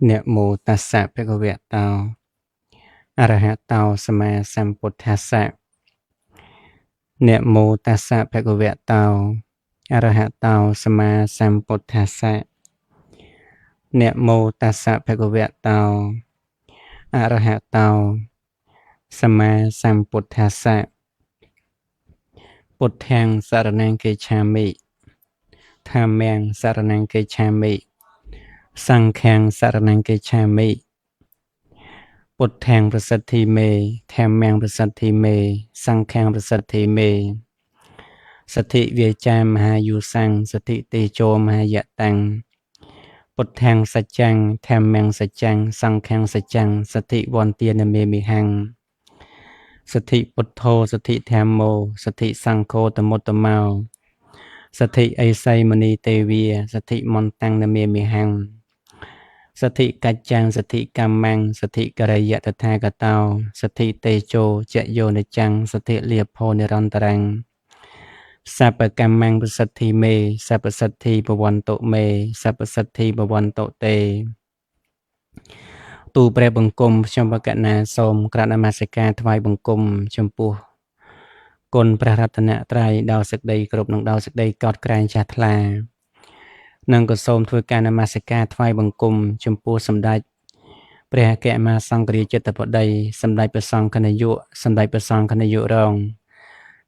Nẹ mô tát sạ bhạ ca vẹ tao. A ra hạ tao sama sambuddhassa. Nẹ mô tát sạ bhạ ca vẹ tao. A ra hạ tao sama sambuddhassa. Nẹ mô tát sạ bhạ ca vẹ tao. A ra hạ tao sama sambuddhassa. Buddhaṃ saraṇaṃ gacchāmi. Dhammaṃ saraṇaṃ gacchāmi. Saṅghaṃ saraṇaṃ gacchāmi. Buddhaṃ prasaddhi me, Dhammaṃ prasaddhi me, Saṅghaṃ prasaddhi me. Sathi vicha mahayusaṃ, Sathi tejo mahayataṃ. Buddhaṃ saccaṃ, Dhammaṃ saccaṃ, Saṅghaṃ saccaṃ, Sathi vantiya me mihaṃ. Sathi Buddho, Sathi Dhammo, Sathi Saṅgho tamutamao. Sathi aisai mani tevia, Sathi montaṃ me mihaṃ. Sathi kaccang, Sathi kammaṃ, Sathi karaya tathāgatao, Sathi tejo jaya niccang, Sathi liapho nirantaraṃ. Sapa kammaṃ prasaddhi me, Sapa saddhi bhavanto me, Sapa saddhi bhavanto te. Tu pre bង្គំខ្ញុំបកណាសូមក្រាបនមស្ការថ្វាយបង្គំចំពោះគុណព្រះរតនត្រ័យដោយសេចក្តីគោរពនិងដោយសេចក្តីកោតក្រែងចាស់ថ្លានិងក៏សូមធ្វើការនមស្ការថ្វាយបង្គំចំពោះសម្ដេចព្រះអគ្គមហាសង្ឃរាជចិត្តបតីសម្ដេចព្រះសង្ឃនាយកសម្ដេចព្រះសង្ឃនាយករង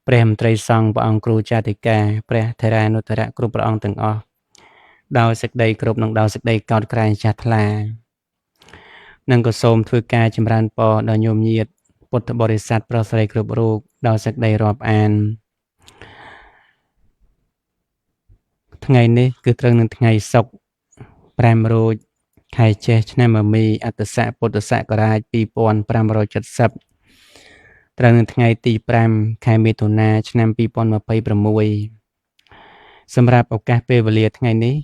ព្រះមន្ត្រីសង្ឃព្រះអង្គគ្រូចាតិកាព្រះថេរានុថេរៈគ្រប់ព្រះអង្គទាំងអស់ដោយសេចក្តីគោរពនិងដោយសេចក្តីកោតក្រែងចាស់ថ្លានិងក៏សូមធ្វើការចម្រើនពរដល់ញោមញាតិពុទ្ធបរិស័ទប្រុសស្រីគ្រប់រូបដោយសេចក្តីរាប់អានថ្ងៃនេះគឺត្រូវនឹងថ្ងៃសុក្រ5រោចខែចេសឆ្នាំមមីអត្តស័កពុទ្ធសករាជ2570ត្រូវនឹងថ្ងៃទី5ខែមិថុនាឆ្នាំ2026សម្រាប់ឱកាសពេលវេលាថ្ងៃនេះ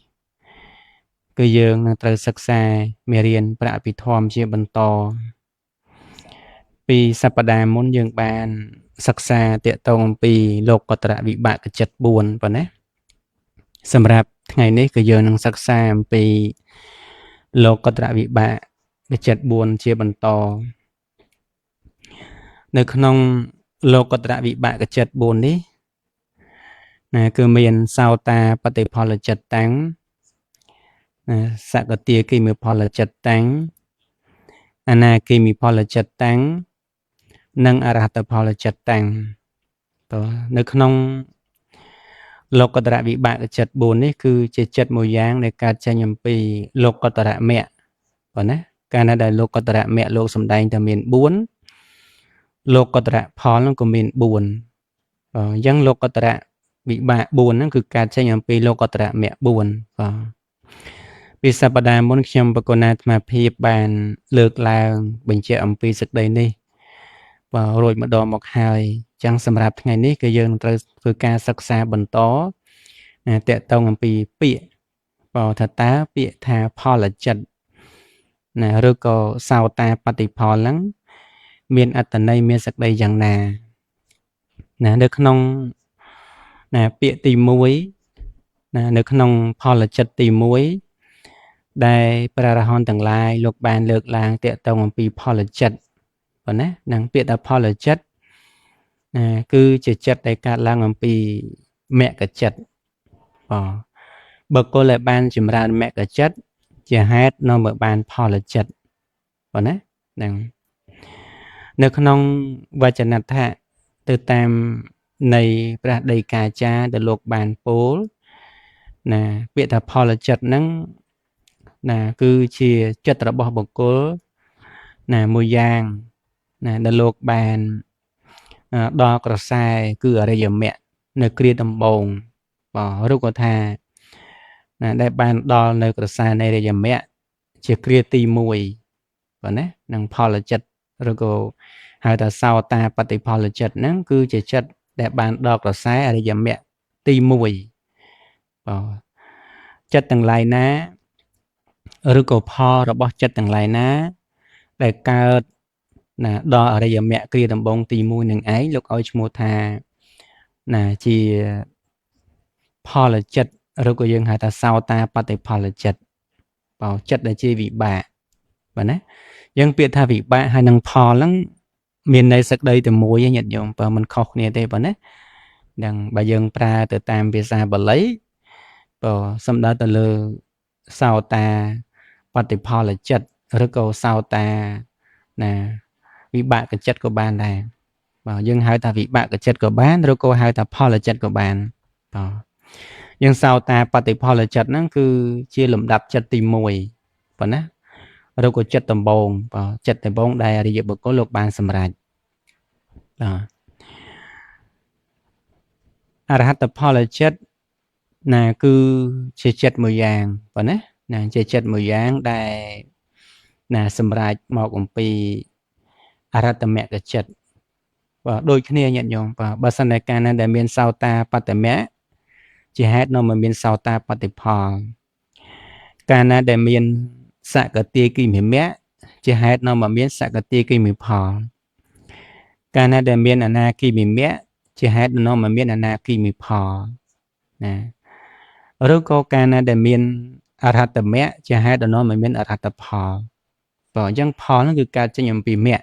គឺយើងនឹងត្រូវសិក្សាមេរៀនប្រាក់អភិធម្មជាបន្តពីសប្តាហ៍មុនយើងបានសិក្សាទាក់ទងអំពីលោកកតរវិបាកចិត្ត4ប៉ុណ្ណាសម្រាប់ថ្ងៃនេះគឺយើងនឹងសិក្សាអំពីលោកកតរវិបាកចិត្ត4ជាបន្តនៅក្នុងលោកកតរវិបាកចិត្ត4នេះណាគឺមានសោតាបតិផលចិត្តតាំងសកតាគិមិផលចិត្តតាំងអនាគិមិផលចិត្តតាំងនិងអរហតផលចិត្តតាំងតើនៅក្នុងលោកតរវិបាកចិត្ត4នេះគឺជាចិត្តមួយយ៉ាងដែលកើតចេញអំពីលោកតរមគ្គប៉ុណ្ណាកាលណាដែលលោកតរមគ្គលោកសំដែងតែមាន4លោកតរផលនោះក៏មាន4អញ្ចឹងលោកតរវិបាក4ហ្នឹងគឺកើតចេញអំពីលោកតរមគ្គ4បាទពីសប្តាហ៍មុនខ្ញុំបកណាអាត្មាភាពបានលើកឡើងបញ្ជាក់អំពីសេចក្តីនេះបាទរួចម្ដងមកហើយអញ្ចឹងសម្រាប់ថ្ងៃនេះគឺយើងនឹងត្រូវធ្វើការសិក្សាបន្តតាក់ទងអំពីពាក្យបើថាតើពាក្យថាផលចិត្តណាឬក៏សោតាបតិផលហ្នឹងមានអត្ថន័យមានសេចក្តីយ៉ាងណានៅក្នុងពាក្យទី1នៅក្នុងផលចិត្តទី1ដែលព្រះអរហន្តទាំងឡាយលោកបានលើកឡើងតាក់ទងអំពីផលចិត្តប៉ុណ្ណានឹងពាក្យថាផលចិត្តគឺជាចិត្តដែលកើតឡើងអំពីមគ្គចិត្តបុគ្គលដែលបានចម្រើនមគ្គចិត្តជាហេតុនាំឲ្យបានផលចិត្តប៉ុណ្ណានឹងនៅក្នុងវចនដ្ឋៈទៅតាមនៃព្រះដីកាចារ្យដែលលោកបានពោលណាពាក្យថាផលចិត្តហ្នឹងណាគឺជាចិត្តរបស់បុគ្គលណាមួយយ៉ាងណាដែលលោកបានដល់ក្រសែគឺអរិយមគ្គនៅគ្រាដំបូងឬក៏ថាណាដែលបានដល់នៅក្រសែនៃអរិយមគ្គជាគ្រាទី1បាទណានឹងផលចិត្តឬក៏ហៅថាសោតាបតិផលចិត្តហ្នឹងគឺជាចិត្តដែលបានដល់ក្រសែអរិយមគ្គទី1ចិត្តទាំងឡាយណាឬក៏ផលរបស់ចិត្តទាំងឡាយណាដែលកើតណាដល់អរិយមគ្គគ្រាដំបូងទី1នឹងឯងលោកឲ្យឈ្មោះថាណាជាផលចិត្តឬក៏យើងហៅថាសោតាបតិផលចិត្តចិត្តដែលជាវិបាក បាទណាយើងពាក្យថាវិបាកហើយនឹងផលហ្នឹងមានន័យសក្តីតែមួយឯងញាតិញោមបើមិនខុសគ្នាទេបាទណាហ្នឹងបើយើងប្រើទៅតាមភាសាបាលីក៏សំដៅទៅលើសោតាបតិផលចិត្តឬក៏សោតាណាវិបាកចិត្តក៏បានដែរបាទយើងហៅថាវិបាកចិត្តក៏បានឬក៏ហៅថាផលចិត្តក៏បានបាទយើងសោតាបតិផលចិត្តហ្នឹងគឺជាលំដាប់ចិត្តទី1ប៉ុណ្ណាឬក៏ចិត្តដំបងបាទចិត្តដំបងដែលអរិយបុគ្គលលោកបានសម្រេចបាទអរហត្តផលចិត្តណាគឺជាចិត្តមួយយ៉ាងប៉ុណ្ណាណាជាចិត្តមួយយ៉ាងដែលណាសម្រេចមកអំពីអរហត្តមគ្គចិត្តបាទដូចគ្នាញាតិញោមបាទបើសិនតែកាលណាដែលមានសោតាបត្តមៈជាហេតុនាំមកមានសោតាបតិផលកាលណាដែលមានសកតាគិមិមៈជាហេតុនាំមកមានសកតាគិមិផលកាលណាដែលមានអនាគិមិមៈជាហេតុនាំមកមានអនាគិមិផលណាឬក៏កាលណាដែលមានអរហត្តមគ្គជាហេតុនាំមកមានអរហត្តផលបាទអញ្ចឹងផលហ្នឹងគឺកើតចេញអំពីមគ្គ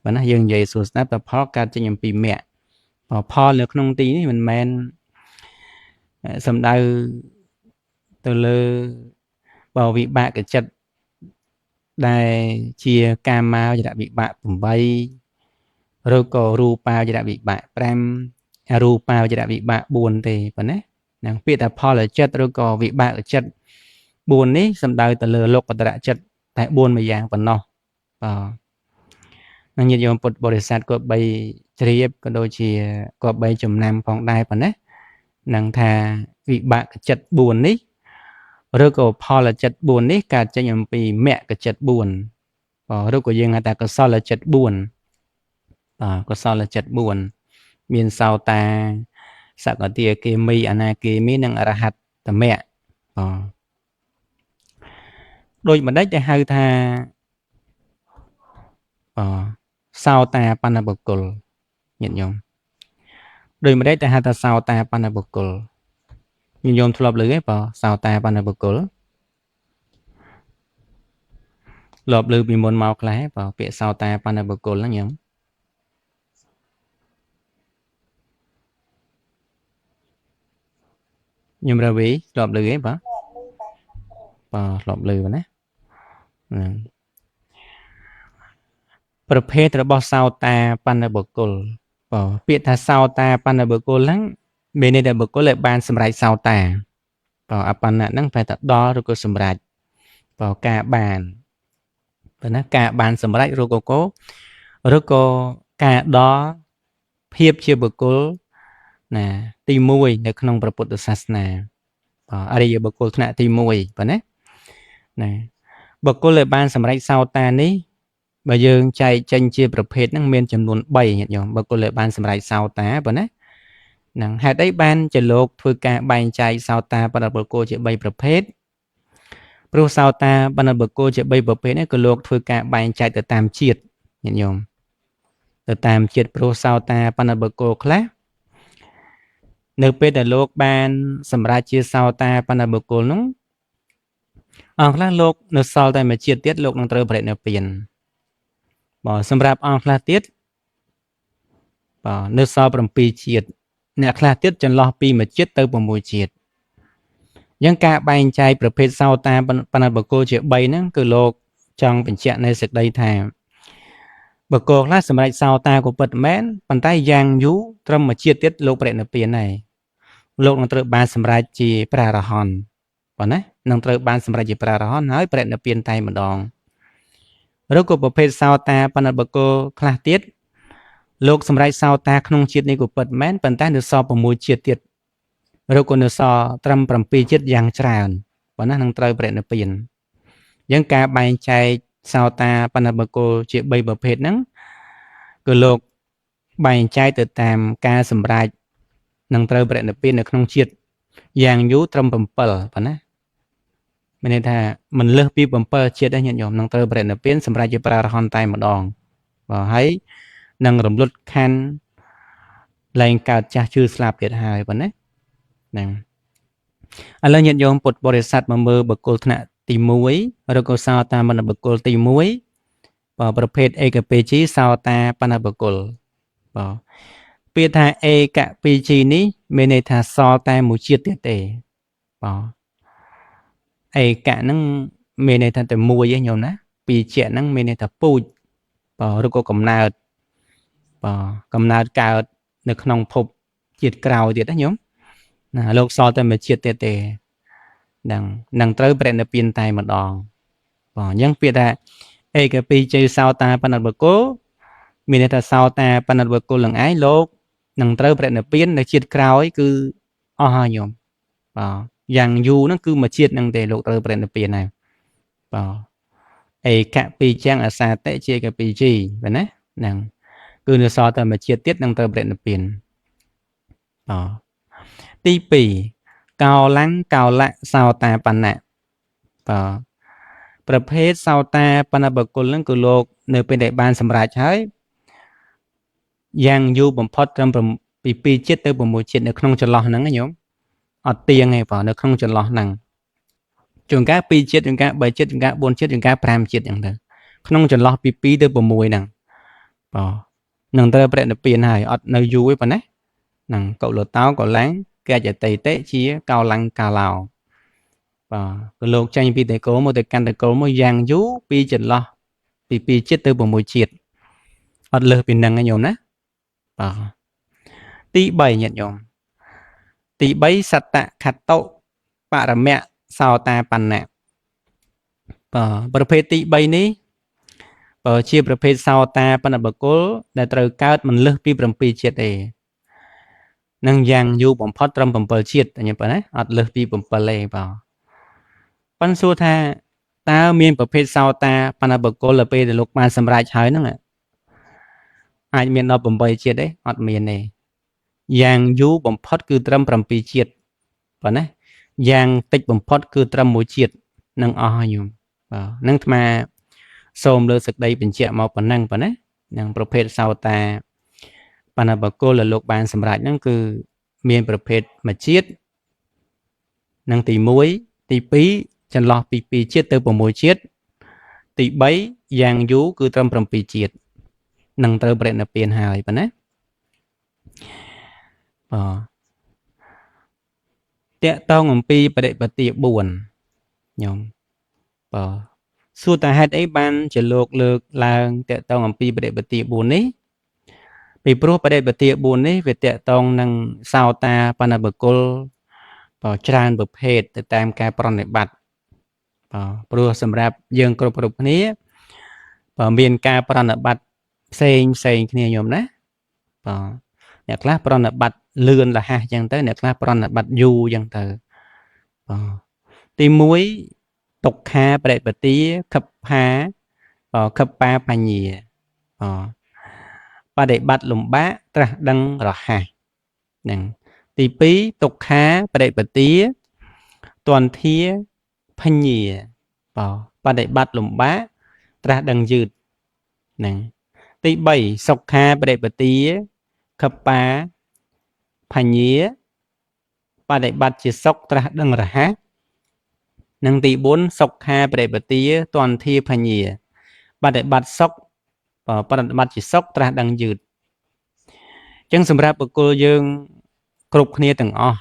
បាទណាយើងនិយាយសួរស្ដាប់តែផលកើតចេញអំពីមគ្គផលនៅក្នុងទីនេះមិនមែនសំដៅទៅលើវិបាកចិត្តដែលជាកាមាវចរវិបាក8ឬក៏រូបាវចរវិបាក5អរូបាវចរវិបាក4ទេប៉ុណ្ណានឹងពាក្យថាផលចិត្តឬក៏វិបាកចិត្ត4នេះសំដៅទៅលើលោកតរៈចិត្តតែ4មួយយ៉ាងប៉ុណ្ណោះបាទញាតិញោមពុទ្ធបរិស័ទក៏បីជ្រាបក៏ដូចជាក៏បីចំណាំផងដែរប៉ុណ្ណានឹងថាវិបាកចិត្ត4នេះឬក៏ផលចិត្ត4នេះកើតចេញអំពីមគ្គចិត្ត4ឬក៏យើងហៅថាកុសលចិត្ត4កុសលចិត្ត4មានសោតាសកតាគិមីអនាគិមីនិងអរហត្តមគ្គដូចម្ដេចដែលហៅថាសោតាបណ្ណបុគ្គលញាតិញោមដូចម្ដេចដែលហៅថាសោតាបណ្ណបុគ្គលញាតិញោមធ្លាប់ឮទេសោតាបណ្ណបុគ្គលធ្លាប់ឮពីមុនមកខ្លះពាក្យសោតាបណ្ណបុគ្គលហ្នឹងញោមខ្ញុំរាវីធ្លាប់ឮទេធ្លាប់ឮណាប្រភេទរបស់សោតាបណ្ណបុគ្គលពាក្យថាសោតាបណ្ណបុគ្គលហ្នឹងមានន័យថាបុគ្គលដែលបានសម្រេចសោតាអបណ្ណៈហ្នឹងប្រែថាដល់ឬក៏សម្រេចការបានប៉ុន្តែការបានសម្រេចឬក៏ការដល់ភាពជាបុគ្គលណាទី1នៅក្នុងព្រះពុទ្ធសាសនាអរិយបុគ្គលថ្នាក់ទី1ប៉ុណ្ណាណាបុគ្គលដែលបានសម្រេចសោតានេះបើយើងចែកចេញជាប្រភេទហ្នឹងមានចំនួន3ញាតិញោមបុគ្គលដែលបានសម្រេចសោតាប៉ុណ្ណាហ្នឹងហេតុអីបានជាលោកធ្វើការបែងចែកសោតាបណ្ណបុគ្គលជា3ប្រភេទព្រោះសោតាបណ្ណបុគ្គលជា3ប្រភេទនេះក៏លោកធ្វើការបែងចែកទៅតាមជាតិញាតិញោមទៅតាមជាតិព្រោះសោតាបណ្ណបុគ្គលខ្លះនៅពេលដែលលោកបានសម្រេចជាសោតាបណ្ណបុគ្គលនោះអង្គខ្លះលោកនៅសល់តែមួយជាតិទៀតលោកនឹងត្រូវបរិនិព្វានសម្រាប់អង្គខ្លះទៀតនៅសល់7ជាតិអ្នកខ្លះទៀតចន្លោះពី1ជាតិទៅ6ជាតិអញ្ចឹងការបែងចែកប្រភេទសោតាបណ្ណបុគ្គលជា3ហ្នឹងគឺលោកចង់បញ្ជាក់នៅសេចក្តីថាបុគ្គលខ្លះសម្រេចសោតាក៏ពិតមែនប៉ុន្តែយ៉ាងយូរត្រឹមមួយជាតិទៀតលោកបរិនិព្វានហើយលោកនឹងត្រូវបានសម្រេចជាព្រះអរហន្តប៉ុណ្ណានឹងត្រូវបានសម្រេចជាព្រះអរហន្តហើយបរិនិព្វានតែម្ដងឬក៏ប្រភេទសោតាបណ្ណបុគ្គលខ្លះទៀតលោកសម្រេចសោតាក្នុងជាតិនេះក៏ពិតមែនប៉ុន្តែនៅសល់6ជាតិទៀតឬក៏នៅសល់ត្រឹម7ជាតិយ៉ាងច្រើនប៉ុណ្ណានឹងត្រូវបរិនិព្វានអញ្ចឹងការបែងចែកសោតាបណ្ណបុគ្គលជា3ប្រភេទហ្នឹងគឺលោកបែងចែកទៅតាមការសម្រេចនឹងត្រូវបរិនិព្វាននៅក្នុងជាតិយ៉ាងយូរត្រឹម7ប៉ុណ្ណាមានន័យថាមិនលើសពី7ជាតិទេញាតិញោមនឹងត្រូវបរិនិព្វានសម្រាប់ជាព្រះអរហន្តតែម្ដងហើយនឹងរំលត់ខណ្ឌលែងកើតចាស់ជឿស្លាប់ទៀតហើយប៉ុណ្ណាហ្នឹងឥឡូវញាតិញោមពុទ្ធបរិស័ទមកមើលបុគ្គលថ្នាក់ ទី1ឬក៏សោតាបណ្ឌបុគ្គលទី1ប្រភេទឯកពេជីសោតាបណ្ឌបុគ្គលពាក្យថាឯកពេជីនេះមានន័យថាសល់តែមួយជាតិទៀតទេឯកហ្នឹងមានន័យថាតែមួយឯងញោមណាពីរជាហ្នឹងមានន័យថាពូជឬក៏កំណើតកំណើតកើតនៅក្នុងភពជាតិក្រោយទៀតណាញោមណាលោកសល់តែមួយជាតិទៀតទេនឹងត្រូវប្រណិពានតែម្ដងអញ្ចឹងពាក្យថាឯកពីជ័យសោតាបណ្ឌបុគ្គលមានន័យថាសោតាបណ្ឌបុគ្គលនឹងឯងលោកនឹងត្រូវប្រណិពាននៅជាតិក្រោយគឺអស់ហើយញោមយ៉ាងយូរហ្នឹងគឺមួយជាតិហ្នឹងទេលោកត្រូវប្រណិពានហើយឯកពីចាំងអសាតិជាកពីជីបែរណាហ្នឹងគឺនៅសល់តែមួយជាតិទៀតនឹងត្រូវប្រណិពានទី2កោឡាំងកោលៈសោតាបណ្ណៈប្រភេទសោតាបណ្ឌបុគ្គលហ្នឹងគឺលោកនៅពេលដែលបានសម្រេចហើយយ៉ាងយូរបំផុតត្រឹមពី2ជាតិទៅ6ជាតិនៅក្នុងចន្លោះហ្នឹងណាញោមអត់ទៀងទេនៅក្នុងចន្លោះហ្នឹងជួនកាល2ជាតិជួនកាល3ជាតិជួនកាល4ជាតិជួនកាល5ជាតិអញ្ចឹងទៅក្នុងចន្លោះពី2ទៅ6ហ្នឹងនឹងត្រូវប្រណិពានហើយអត់នៅយូរទេប៉ុណ្ណាហ្នឹងកុលតោកោឡាំងកិច្ចតេតិជាកោឡាំងកាឡោគឺលោកចេញពីតេកូមកទៅកាន់តេកូមកយ៉ាងយូរពីចន្លោះពី2ជាតិទៅ6ជាតិអត់លើសពីហ្នឹងទេញោមណាទី3ញាតិញោមទី3សត្តខតុបរមៈសោតាបណ្ណៈប្រភេទទី3នេះជាប្រភេទសោតាបណ្ឌបុគ្គលដែលត្រូវកើតមិនលើសពី7ជាតិទេនឹងយ៉ាងយូរបំផុតត្រឹម7ជាតិញ៉ឹងប៉ុណ្ណាអត់លើសពី7ទេប៉ុន្តែសួរថាតើមានប្រភេទសោតាបណ្ឌបុគ្គលទៅពេលដែលលោកបានសម្រេចហើយហ្នឹងអាចមានដល់8ជាតិទេអត់មានទេយ៉ាងយូរបំផុតគឺត្រឹម7ជាតិប៉ុណ្ណាយ៉ាងតិចបំផុតគឺត្រឹម1ជាតិនឹងអស់ហើយញោមនឹងអាត្មាសូមលើសេចក្តីបញ្ជាក់មកប៉ុណ្ណឹងប៉ុណ្ណានឹងប្រភេទសោតាបណ្ឌបុគ្គលដែលលោកបានសម្រេចហ្នឹងគឺមានប្រភេទមួយជាតិនឹងទី1ទី2ចន្លោះពី2ជាតិទៅ6ជាតិទី3យ៉ាងយូរគឺត្រឹម7ជាតិនឹងត្រូវប្រណិពានហើយប៉ុណ្ណាតកតងអំពីបរិបទា4ញោមសួរតើហេតុអីបានជាលោកលើកឡើងតកតងអំពីបរិបទា4នេះពីព្រោះបរិបទា4នេះវាតកតងនឹងសោតាបណ្ឌបុគ្គលច្រើនប្រភេទទៅតាមការប្រណិប័តព្រោះសម្រាប់យើងគ្រប់គ្នាមានការប្រណិប័តផ្សេងគ្នាញោមណាអ្នកខ្លះប្រណិប័តលឿនលះអញ្ចឹងទៅអ្នកខ្លះប្រណិប័តយូរអញ្ចឹងទៅទី1ទុក្ខាបរិបទាខិបផាខិបបាបញ្ញាបដិបត្តិលំបាកត្រាស់ដឹងរហ័សហ្នឹងទី2ទុក្ខាបរិបទាទន្ធាភញ្ញាបដិបត្តិលំបាកត្រាស់ដឹងយឺតហ្នឹងទី3សុខាបរិបទាខិបបាភញ្ញាបដិបត្តិជាសុខត្រាស់ដឹងរហ័សនិងទី4សុខាបរិបទាទន្ធាភញ្ញាបដិបត្តិសុខបដិបត្តិជាសុខត្រាស់ដឹងយឺតអញ្ចឹងសម្រាប់បុគ្គលយើងគ្រប់គ្នាទាំងអស់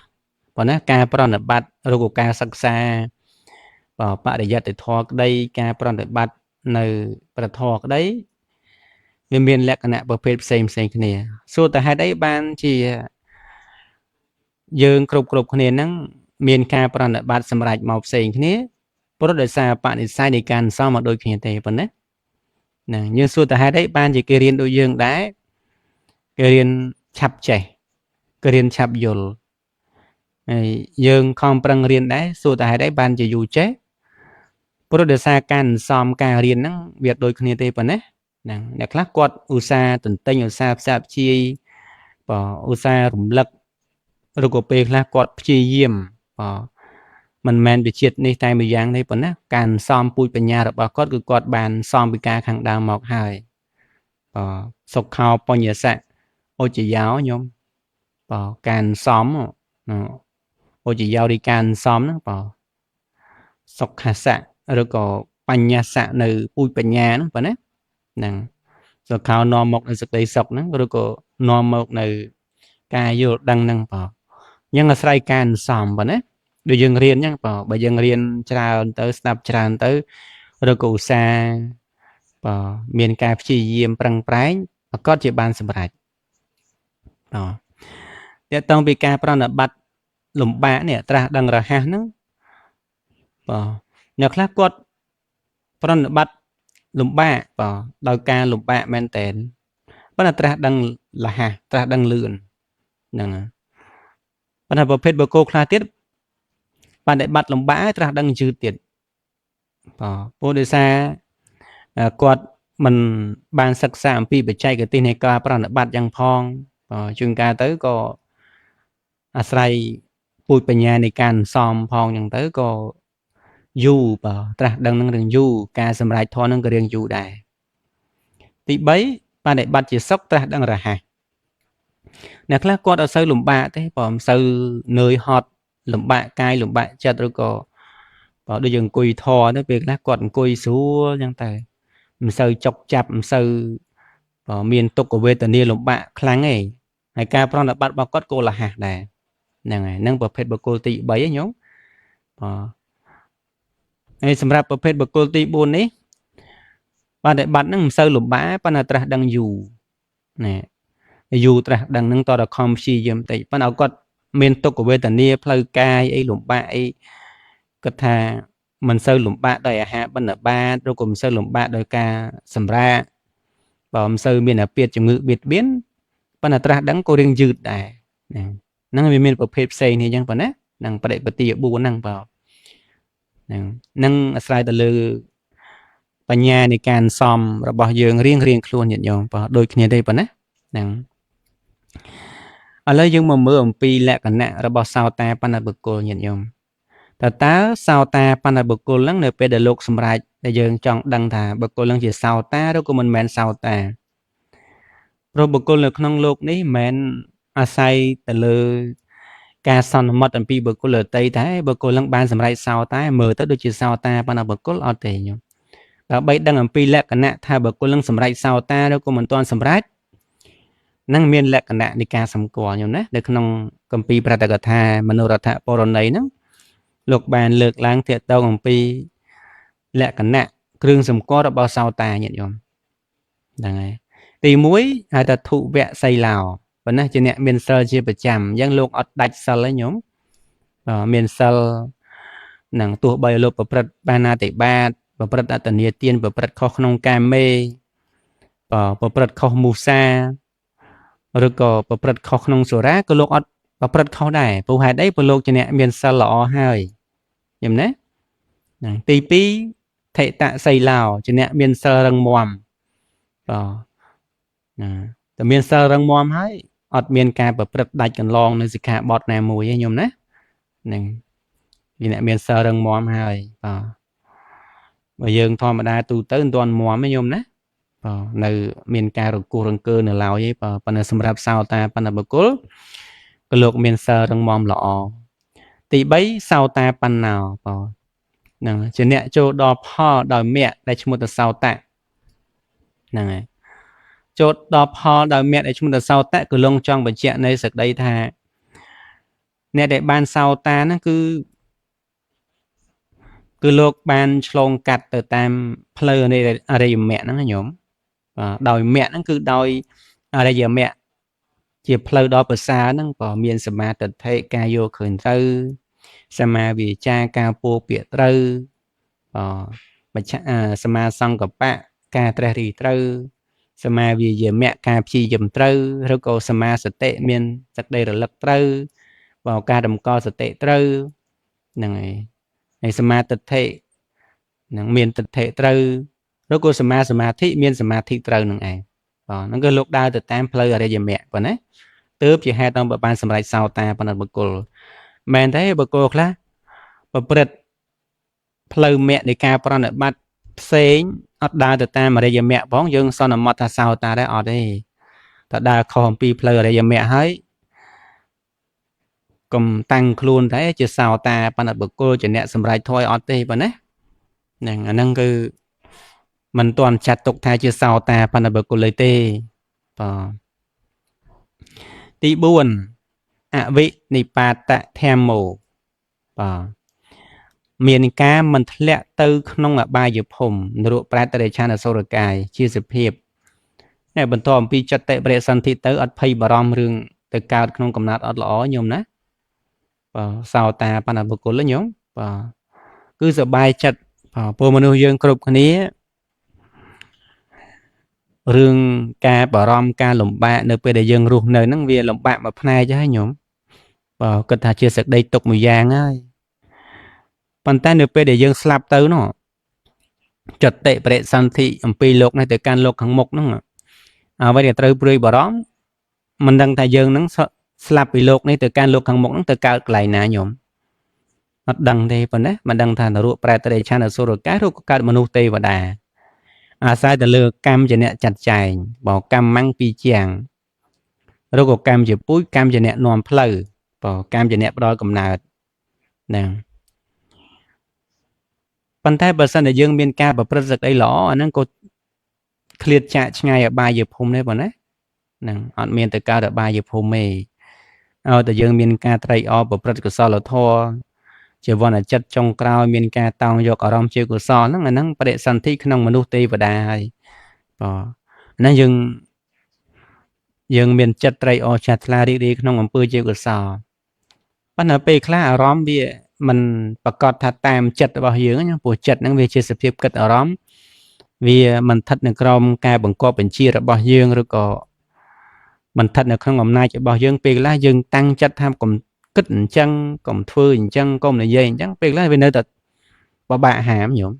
ប៉ុន្តែការប្រណិប័តឬក៏ការសិក្សាបរិយត្តិធម៌ក្តីការប្រណិប័តនៅប្រធម៌ក្តីវាមានលក្ខណៈប្រភេទផ្សេងគ្នាសួរតើហេតុអីបានជាយើងគ្រប់គ្នាហ្នឹងមានការប្រណិប័តសម្រាប់មកផ្សេងគ្នាព្រោះដោយសារបនិស្ស័យនៃការសមកដូចគ្នាទេប៉ុណ្ណាយើងសួរតើហេតុអីបានជាគេរៀនដូចយើងដែរគេរៀនឆាប់ចេះគេរៀនឆាប់យល់ហើយយើងខំប្រឹងរៀនដែរសួរតើហេតុអីបានជាយូរចេះព្រោះដោយសារការសំការរៀនហ្នឹងវាដូចគ្នាទេប៉ុណ្ណាអ្នកខ្លះគាត់ឧស្សាហ៍ទន្ទិញឧស្សាហ៍ផ្សាព្យាឧស្សាហ៍រំលឹកឬក៏ពេលខ្លះគាត់ព្យាយាមមិនមែនវិជាតិនេះតែមួយយ៉ាងទេប៉ុណ្ណាការសំពូជបញ្ញារបស់គាត់គឺគាត់បានសំពីការខាងដើមមកហើយសុខោបញ្ញសៈឧចយោញោមការសំឧចយោរីការសំហ្នឹងសុខសៈ rồi có bánh nhà xạ nơi bùi bánh nhà nó phải nè rồi khao no một nơi sực đầy sọc nó rồi có no một nơi ca vô đăng năng bảo nhưng mà sai can sòm phải đôi dân riêng nhá bảo bây dân riêng trà tới snap trà tới rồi cụ xa bảo miền ca chỉ diêm prang prái có chỉ ban sầm rạch đó để tông bị ca prana bắt lùm bã nè tra đăng ra ha nó bảo nhờ khác quật prana bắt lùm bã bảo đôi ca lùm bã men tên bắt là tra đăng là ha tra đăng lượn nè bắt là bộ phết bộ cô khai tiết bạn để bắt lùm bã tra đăng chữ tiệt bảo bố đề xa quật mình ban sắc sám pi bị chạy cái tin này ca prana bắt yang phong chừng ca tới cóอาศัยปุยปัญญาในการซ้อมพองอย่างเต๋อก็อยู่เปล่าตราดังนั้นเรื่องอยู่การสำรายทอนั้นก็เรื่องอยู่ได้ទី3បានតែបាត់ជាសុកត្រាស់ដឹងរហ័សអ្នកខ្លះគាត់អត់សូវលំបាកទេបើមិនសូវនឿយហត់លំបាកកាយលំបាកចិត្តឬក៏បើដូចយើងអង្គុយធរទៅពេលខ្លះគាត់អង្គុយស្រួលអញ្ចឹងតែមិនសូវចុកចាប់មិនសូវមានទុក្ខវេទនាលំបាកខ្លាំងទេហើយការប្រណិប័តរបស់គាត់ក៏លះដែរហ្នឹងហើយនឹងប្រភេទបុគ្គលទី3ហ្នឹងញោមហើយសម្រាប់ប្រភេទបុគ្គលទី4នេះបានតែបាត់ហ្នឹងមិនសូវលំបាកប៉ុន្តែត្រាស់ដឹងយូរណែយូរត្រាស់ដឹងហ្នឹងតរខំព្យាយាមតិចប៉ុន្តែគាត់មានទុក្ខវេទនាផ្លូវកាយអីលំបាកអីគាត់ថាមិនសូវលំបាកដោយអាហារបណ្ឌបាតឬក៏មិនសូវលំបាកដោយការសម្រាកបើមិនសូវមានអាពាធជំងឺបៀតបៀនប៉ុន្តែត្រាស់ដឹងក៏រៀងយឺតដែរហ្នឹងវាមានប្រភេទផ្សេងនេះអញ្ចឹងប៉ុណ្ណាហ្នឹងបដិបទា4ហ្នឹងបើហ្នឹងអាស្រ័យទៅលើបញ្ញានៃការសំរបស់យើងរៀងខ្លួនញាតិញោមបើដូចគ្នាទេប៉ុណ្ណាហ្នឹងឥឡូវយើងមកមើលអំពីលក្ខណៈរបស់សោតាបណ្ណបុគ្គលញាតិញោមតើសោតាបណ្ណបុគ្គលហ្នឹងនៅពេលដែលលោកសម្រេចដែលយើងចង់ដឹងថាបុគ្គលហ្នឹងជាសោតាឬក៏មិនមែនសោតាព្រោះបុគ្គលនៅក្នុងโลกនេះមិនមែនអាស្រ័យទៅលើការសន្មត់អំពីបុគ្គលដទៃតែបុគ្គលនឹងបានសម្រេចសោតាមើលទៅដូចជាសោតាប៉ុន្តែបុគ្គលអត់ទេញោមដើម្បីដឹងអំពីលក្ខណៈថាបុគ្គលនឹងសម្រេចសោតាឬក៏មិនទាន់សម្រេចនឹងមានលក្ខណៈនៃការសម្គាល់ញោមណានៅក្នុងគម្ពីរប្រតិកថាមនោរដ្ឋពរណីហ្នឹងលោកបានលើកឡើងទាក់ទងអំពីលក្ខណៈគ្រឿងសម្គាល់របស់សោតាញាតិញោមហ្នឹងហើយទី1ហៅថាធុវសីឡោប៉ុន្តែជាអ្នកមានសិលជាប្រចាំអញ្ចឹងលោកអត់ដាច់សិលទេញោមមានសិលនឹងទោះបីលោកប្រព្រឹត្តបាណាតិបាតប្រព្រឹត្តអតនីទានប្រព្រឹត្តខុសក្នុងកាមេប្រព្រឹត្តខុសមុសាឬក៏ប្រព្រឹត្តខុសក្នុងសុរាក៏លោកអត់ប្រព្រឹត្តខុសដែរព្រោះហេតុអីព្រោះលោកជាអ្នកមានសិលល្អហើយយល់ណាទី2ថេតសីឡោជាអ្នកមានសិលរឹងមាំតែមានសិលរឹងមាំហើយអត់មានការប្រព្រឹត្តដាច់កន្លងនៅសិក្ខាបទណាមួយទេញោមណាហ្នឹងវាអ្នកមានសិលរឹងមាំហើយបើយើងធម្មតាទូទៅមិនទាន់មាំទេញោមណានៅមានការរង្គោះរង្គើនៅឡើយទេប៉ុន្តែសម្រាប់សោតាបណ្ណបុគ្គលក៏លោកមានសិលរឹងមាំល្អទី3សោតាបណ្ណោហ្នឹងជាអ្នកចូលដល់ផលដោយមគ្គដែលឈ្មោះថាសោតៈហ្នឹងហើយចូលដល់ផលដោយមគ្គដែលឈ្មោះថាសោតៈគឺលោកចង់បញ្ជាក់នៅសេចក្តីថាអ្នកដែលបានសោតាហ្នឹងគឺលោកបានឆ្លងកាត់ទៅតាមផ្លូវនៃអរិយមគ្គហ្នឹងណាញោមដោយមគ្គហ្នឹងគឺដោយអរិយមគ្គជាផ្លូវដ៏ប្រសើរហ្នឹងក៏មានសមាទិដ្ឋិការយកឃើញត្រូវសមាវិជ្ជាការពោលពាក្យត្រូវសមាសង្កបៈការត្រេះរិះត្រូវសមាវិយមៈការព្យាយាមត្រូវឬក៏សមាសតិមានសក្តីរលឹកត្រូវការតម្កល់សតិត្រូវហ្នឹងហើយសមាទិដ្ឋិនឹងមានទិដ្ឋិត្រូវឬក៏សមាសមាធិមានសមាធិត្រូវនឹងឯងហ្នឹងគឺលោកដើរទៅតាមផ្លូវអរិយមគ្គប៉ុណ្ណាទើបជាហេតុដល់បានសម្រេចសោតាបណ្ណបុគ្គលមែនទេបុគ្គលខ្លះប្រព្រឹត្តផ្លូវមគ្គនៃការប្រណិប័តផ្សេងអត់ដើរទៅតាមអរិយមគ្គផងយើងសន្មត់ថាសោតាដែរអត់ទេតែដើរខុសអំពីផ្លូវអរិយមគ្គហើយកុំតាំងខ្លួនតែជាសោតាបណ្ណបុគ្គលជាអ្នកសម្រេចធម៌អត់ទេប៉ុណ្ណា Nàng anh năng cứ mình toàn chặt tục thay chưa sao ta pan bờ cô lấy tê tí buồn ạ vị nị pa tạ thêm mù miền ca mình lẹ tư không ở bài dược hùng nụ pra tê chan ở sâu cài chia sẻ hiệp này bần tòm pi chặt tệ bệ sân thị tới ở phay bà rom rừng từ cao không cầm nát ở lõ nhôm ná sao ta pan bờ cô lấy nhóm cứ giờ bài chặt bộ manu dương cột này រឿងការបារម្ភការលំបាកនៅពេលដែលយើងរស់នៅហ្នឹងវាលំបាកមួយផ្នែកchứហ៎ញោមបើគិតថាជាសេចក្តីទុក្ខមួយយ៉ាងហើយប៉ុន្តែនៅពេលដែលយើងស្លាប់ទៅនោះចិត្តតិបរិសន្ធិអំពីលោកនេះទៅកាន់លោកខាងមុខហ្នឹងអ្វីដែលត្រូវព្រួយបារម្ភមិនដឹងថាយើងហ្នឹងស្លាប់ពីលោកនេះទៅកាន់លោកខាងមុខហ្នឹងទៅកើតកន្លែងណាញោមអត់ដឹងទេប៉ុណ្ណាមិនដឹងថានរកប្រែតរិឆានអសុរកាសឬក៏កើតមនុស្សទេវតាអាស្រ័យទៅលើកម្មជាអ្នកចាត់ចែងបើកម្មម៉ាំងពីជាងឬក៏កម្មជាពូជកម្មជាអ្នកនាំផ្លូវបើកម្មជាអ្នកផ្ដល់កំណើតហ្នឹងប៉ុន្តែបើសិនតែយើងមានការប្រព្រឹត្តសេចក្តីល្អអាហ្នឹងក៏ឃ្លាតចាកឆ្ងាយអបាយភូមិដែរប៉ុណ្ណាហ្នឹងអត់មានទៅកើតអបាយភូមិទេឲ្យតែយើងមានការត្រេកអរប្រព្រឹត្តកុសលធម៌ជាវណ្ណចិត្តចុងក្រោយមានការតោងយកអារម្មណ៍ជាកុសលហ្នឹងអាហ្នឹងបដិសន្ធិក្នុងមនុស្សទេវតាហើយហ្នឹងយើងមានចិត្តត្រេកអរជ្រះថ្លារីករាយក្នុងអំពើជាកុសលប៉ុន្តែពេលខ្លះអារម្មណ៍វាមិនប្រកាសថាតាមចិត្តរបស់យើងណាព្រោះចិត្តហ្នឹងវាជាសភាពគិតអារម្មណ៍វាមិនស្ថិតនៅក្រោមការបង្គាប់បញ្ជារបស់យើងឬក៏មិនស្ថិតនៅក្នុងអំណាចរបស់យើងពេលខ្លះយើងតាំងចិត្តថាកុំគិតអញ្ចឹងកុំធ្វើអញ្ចឹងកុំនិយាយអញ្ចឹងពេលខ្លះវានៅតែបបាក់ហាមញោម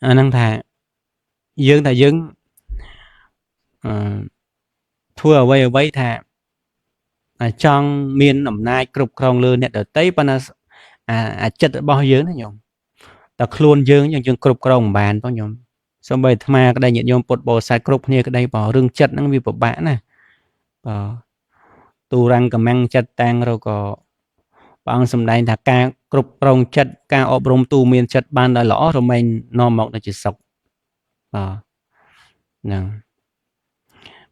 អាហ្នឹងថាយើងធ្វើអ្វីថាចង់មានអំណាចគ្រប់គ្រងលើអ្នកដទៃប៉ុន្តែអាចិត្តរបស់យើងណាញោមតែខ្លួនយើងគ្រប់គ្រងមិនបានបងញោមសូម្បីអាត្មាក្តីញាតិញោមពុទ្ធបរិស័ទគ្រប់គ្នាក្តីបើរឿងចិត្តហ្នឹងវាពិបាកណាទូរង្គកំាំងចិត្តតាំងឬក៏ព្រះអង្គសម្ដែងថាការគ្រប់គ្រងចិត្តការអប់រំទូមានចិត្តបានដោយល្អរមែងនាំមកដល់ជាសុខហ្នឹង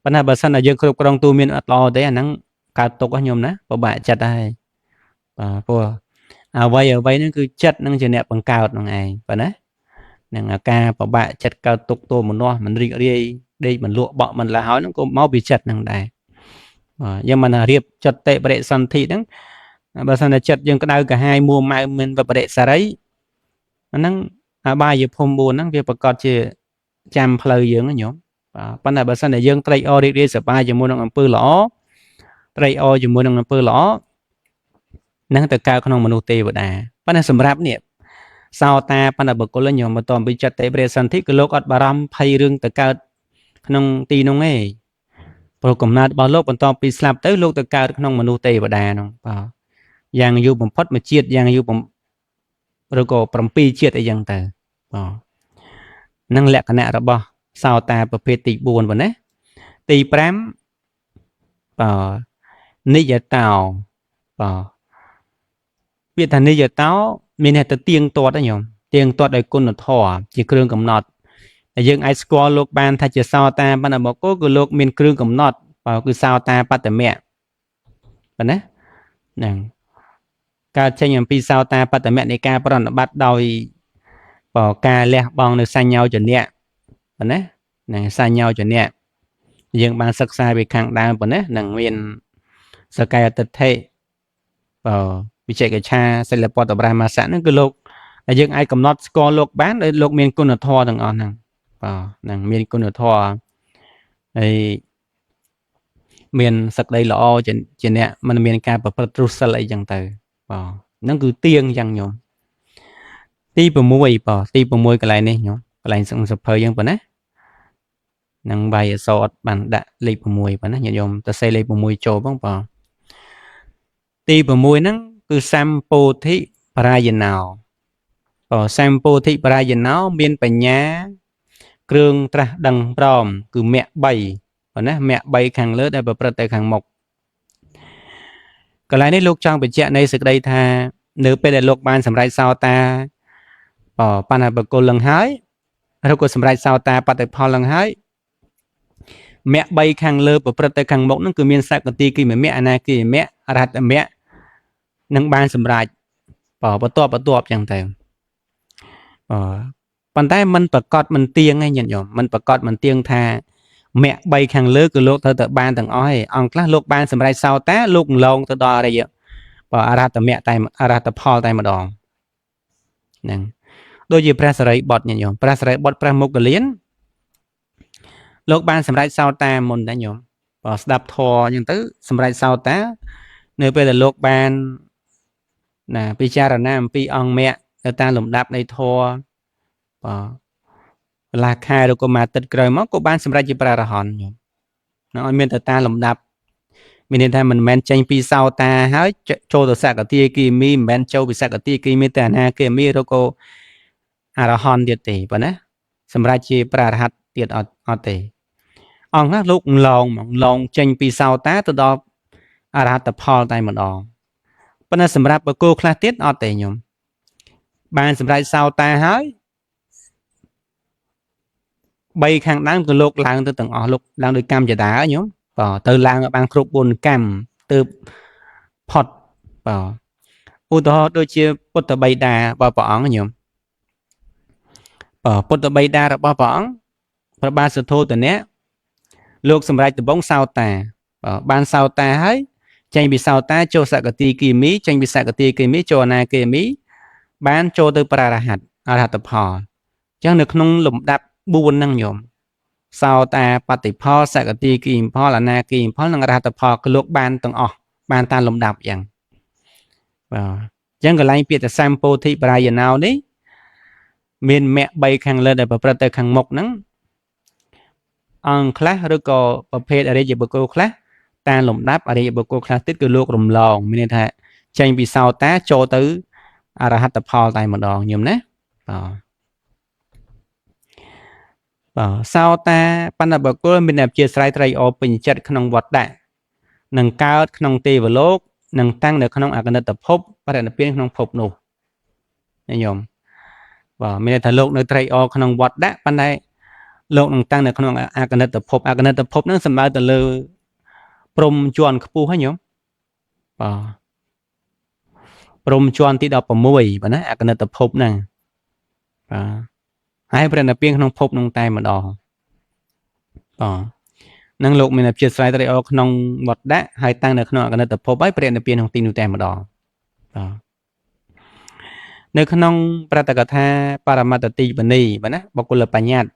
ប៉ុន្តែបើសិនតែយើងគ្រប់គ្រងទូមានអត់ល្អទេអាហ្នឹងកើតទុកញោមណាពិបាកចិត្តហើយព្រោះអ្វីហ្នឹងគឺចិត្តហ្នឹងជាអ្នកបង្កើតហ្នឹងឯងប៉ុណ្ណានឹងអាការពិបាកចិត្តកើតទុកទោមនោះមិនរីករាយដេកមិនលក់បក់មិនលះហើយហ្នឹងក៏មកពីចិត្តហ្នឹងដែរយើងមិនរៀបចិត្តតិបរិសន្ធិហ្នឹងបើសិនតែចិត្តយើងក្តៅកាហាយមួម៉ៅមិនបរិសារីអាហ្នឹងអបាយភូមិ4ហ្នឹងវាប្រកាសជាចាំផ្លូវយើងញោមប៉ុន្តែបើសិនតែយើងត្រេកអររីករាយសប្បាយជាមួយនឹងអំពើល្អត្រេកអរជាមួយនឹងអំពើល្អនឹងទៅកើតក្នុងមនុស្សទេវតាប៉ុន្តែសម្រាប់នេះសោតាបណ្ឌបុគ្គលញោមបន្តពីចិត្តទេបរិសន្ធិគឺលោកអត់បារម្ភភ័យរឿងទៅកើតក្នុងទីនោះទេព្រោះកំណើតរបស់លោកបន្តពីស្លាប់ទៅលោកទៅកើតក្នុងមនុស្សទេវតានោះយ៉ាងយូរបំផុតមួយជាតិយ៉ាងយូរឬក៏7ជាតិអីចឹងទៅនឹងលក្ខណៈរបស់សោតាប្រភេទទី4ប៉ុណ្ណាទី5និយតោពាក្យថានិយតោមានន័យទៅទៀងទាត់ណាញោមទៀងទាត់ដោយគុណធម៌ជាគ្រឿងកំណត់ហើយយើងអាចស្គាល់លោកបានថាជាសោតាបណ្ឌបុគ្គលគឺលោកមានគ្រឿងកំណត់គឺសោតាបត្តមៈប៉ុណ្ណាហ្នឹងកើតចេញអំពីសោតាបត្តមៈនៃការប្រណិប័តដោយការលះបង់នៅសញ្ញោចនៈប៉ុណ្ណាហ្នឹងសញ្ញោចនៈយើងបានសិក្សាពីខាងដើមប៉ុណ្ណានឹងមានសកាយតិដ្ឋិវិជ័យកច្ឆាសិលពតបរមសៈហ្នឹងគឺលោកដែលយើងអាចកំណត់ស្គាល់លោកបានដោយលោកមានគុណធម៌ទាំងអស់ហ្នឹងហ្នឹងមានគុណធម៌ហើយមានសក្តីល្អជាអ្នកមិនមានការប្រព្រឹត្តទ្រុសិលអីចឹងទៅហ្នឹងគឺទៀងយ៉ាងញោមទី6ទី6កន្លែងនេះញោមកន្លែងសង្សភៅយើងប៉ុណ្ណានឹងបាយអសអត់បានដាក់លេខ6ប៉ុណ្ណាញាតិញោមទៅសេលេខ6ចូលផងទី6ហ្នឹងគឺសម្ពោធិបរាយណោសម្ពោធិបរាយណោមានបញ្ញាគ្រឿងត្រាស់ដឹងព្រមគឺមគ្គ3ប៉ុណ្ណាមគ្គ3ខាងលើដែលប្រព្រឹត្តទៅខាងមុខកន្លែងនេះលោកចង់បញ្ជាក់នៃសេចក្តីថានៅពេលដែលលោកបានសម្រេចសោតា បណ្ណាបកុលលឹងហើយឬក៏សម្រាប់សោតាបតិផលលឹងហើយមគ្គ3ខាងលើប្រព្រឹត្តទៅខាងមុខហ្នឹងគឺមានសក្តិគិមមគ្គអនាគិមគ្គអរហតមគ្គនឹងបានសម្រាប់បន្ទាប់ចឹងទៅប៉ុន្តែมันប្រកាសមិនទៀងឯងញាតិញោមมันប្រកាសមិនទៀងថាមគ្គ3ខាងលើគឺលោកត្រូវតែបានទាំងអស់ឯងអង្គខ្លះលោកបានសម្រាប់សោតាលោកឡងទៅដល់អរិយអរហតមគ្គតែអរហតផលតែម្ដងហ្នឹងដូចជាព្រះសរិបុត្រញាតិញោមព្រះសរិបុត្រព្រះមុគលានលោកបានសម្រេចសោតាមុនដែរញោមស្ដាប់ធម៌អញ្ចឹងទៅសម្រេចសោតានៅពេលដែលលោកបានពិចារណាអំពីអង្គមគ្គទៅតាមលំដាប់នៃធម៌កន្លះខែឬក៏មួយអាទិត្យក្រោយមកក៏បានសម្រេចជាព្រះអរហន្តញោមនឹងឲ្យមានទៅតាមលំដាប់មានន័យថាមិនមែនចេញពីសោតាហើយចូលទៅសក្តិគិមីមិនមែនចូលពីសក្តិគិមីទៅអនាគិមីឬក៏អរហន្តទៀតទេប៉ុណ្ណាសម្រាប់ជាព្រះអរហន្តទៀតអត់ទេអង្គណាលោកឡងចេញពីសោតាទៅដល់អរហត្តផលតែម្ដងប៉ុន្តែសម្រាប់បុគ្គលខ្លះទៀតអត់ទេញោមបានសម្រាប់សោតាហើយ3ខាងដើមគឺលោកឡើងទៅទាំងអស់លោកឡើងដោយកម្មចតាញោមទៅឡើងបានគ្រប់4កម្មទើបផុតឧទាហរណ៍ដូចជាពុទ្ធបិតារបស់ព្រះអង្គញោមពុទ្ធបិតារបស់ព្រះអង្គព្រះបាទសទ្ធោទនៈលោកសម្រេចដំបងសោតាបានសោតាហើយចេញពីសោតាចូលសក្តិគិមីចេញពីសក្តិគិមីចូលអនាគិមីបានចូលទៅព្រះអរហន្តអរហត្តផលអញ្ចឹងនៅក្នុងលំដាប់4ហ្នឹងញោមសោតាបតិផលសក្តិគិមីផលអនាគិមីផលនិងអរហត្តផលគឺលោកបានទាំងអស់បានតាមលំដាប់យ៉ាងអញ្ចឹងកន្លែងពាក្យថាសម្ពោធិបរាយណោនេះមានមគ្គ3ខាងលើដែលប្រព្រឹត្តទៅខាងមុខហ្នឹងអង្គខ្លះឬក៏ប្រភេទអរិយបុគ្គលខ្លះតាមលំដាប់អរិយបុគ្គលខ្លះទៀតគឺលោករំលងមានន័យថាចេញពីសោតាចូលទៅអរហត្តផលតែម្ដងញោមណាសោតាបណ្ណបុគ្គលមានអព្យាស្រ័យត្រៃអពេញចិត្តក្នុងវត្តៈនឹងកើតក្នុងទេវលោកនឹងតាំងនៅក្នុងអកនិតភពបរិនិព្វានក្នុងភពនោះញោមមានន័យថាលោកនៅត្រៃអក្នុងវត្តៈប៉ុន្តែលោកនឹងតាំងនៅក្នុងអកនិតភពហ្នឹងសំដៅទៅលើព្រំជាន់ខ្ពស់ហ្នឹងញោមព្រំជាន់ទី16បាទណាអកនិតភពហ្នឹងហើយព្រះនិព្វានក្នុងភពហ្នឹងតែម្ដងនឹងលោកមានអព្យាស្រ័យត្រៃអក្នុងវត្តៈហើយតាំងនៅក្នុងអកនិតភពហើយព្រះនិព្វានក្នុងទីនោះតែម្ដងនៅក្នុងប្រតកថាបរមត្តតិបនីបាទណាបុគ្គលបញ្ញត្តិ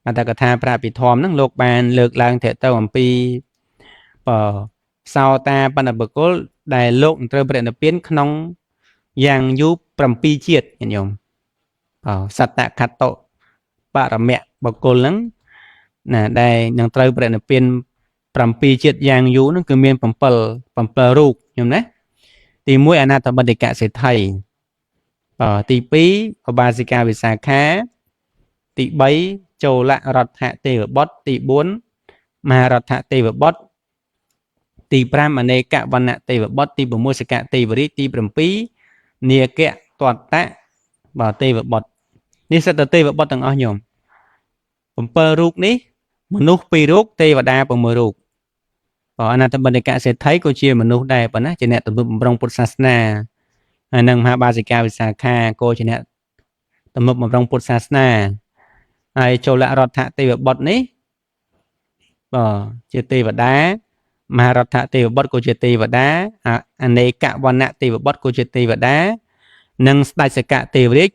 អត្តកថាប្រាពិធម្មហ្នឹងលោកបានលើកឡើងទៅអំពីសោតាបណ្ណបុគ្គលដែលលោកនឹងត្រូវព្រះនិព្វានក្នុងយ៉ាងយូរ7ជាតិញោមសត្តខត្តបរមៈបុគ្គលហ្នឹងណាដែលនឹងត្រូវព្រះនិព្វាន7ជាតិយ៉ាងយូរហ្នឹងគឺមាន7រូបញោមណាទី1អនាថបតិកសេដ្ឋីទី2ឧបាសិកាវិសាខាទី3ចូលរដ្ឋទេវបុត្រទី4មហារដ្ឋទេវបុត្រទី5អនេកវណ្ណៈទេវបុត្រទី6សកទេវរាជទី7នាគៈតតៈទេវបុត្រនេះសិតតែទេវបុត្រទាំងអស់ញោម7រូបនេះមនុស្ស2រូបទេវតា6រូបអនាថបនិកសេដ្ឋីក៏ជាមនុស្សដែរប៉ុណ្ណាជាអ្នកទំនុកបំរុងពុទ្ធសាសនាហើយនិងមហាបាសិកាវិសាខាក៏ជាអ្នកទំនុកបំរុងពុទ្ធសាសនាហើយចូលរដ្ឋទេវបុត្រនេះជាទេវតាមហារដ្ឋទេវបុត្រក៏ជាទេវតាអនេកវណ្ណៈទេវបុត្រក៏ជាទេវតានិងស្ដេចសកទេវរាជ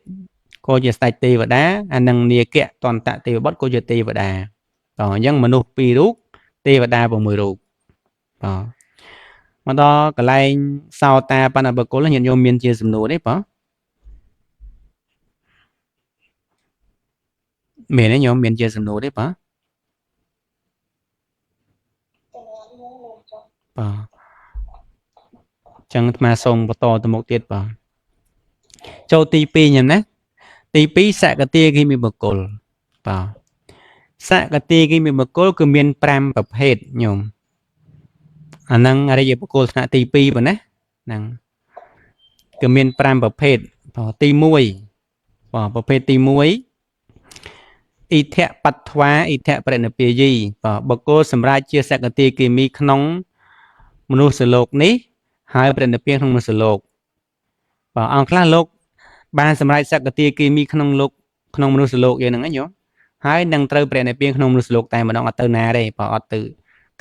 ក៏ជាស្ដេចទេវតាអានឹងនាគៈតន្តៈទេវបុត្រក៏ជាទេវតាអញ្ចឹងមនុស្ស2រូបទេវតា6រូបមកដល់កន្លែងសោតាបណ្ណបុគ្គលញាតិញោមមានជាសំណួរទេមានទេញោមមានជាសំណួរទេចឹងអាត្មាសូមបន្តទៅមុខទៀតចូលទី2ញោមណាទី2សកតិគិមិបុគ្គលសកតិគិមិបុគ្គលគឺមាន5ប្រភេទញោមអាហ្នឹងអរិយបុគ្គលថ្នាក់ទី2ប៉ុណ្ណាហ្នឹងគឺមាន5ប្រភេទទី1 ប្រភេទទី1អ៊ីធៈបត្វាអ៊ីធៈប្រណិពាយីបុគ្គលសម្រាប់ជាសក្តិគីមីក្នុងមនុស្សលោកនេះហើយប្រណិពាក្នុងមនុស្សលោកអង្គខ្លះលោកបានសម្រាប់សក្តិគីមីក្នុងលោកក្នុងមនុស្សលោកយើងហ្នឹងញោមហើយនឹងត្រូវប្រណិពាក្នុងមនុស្សលោកតែម្ដងអត់ទៅណាទេអត់ទៅ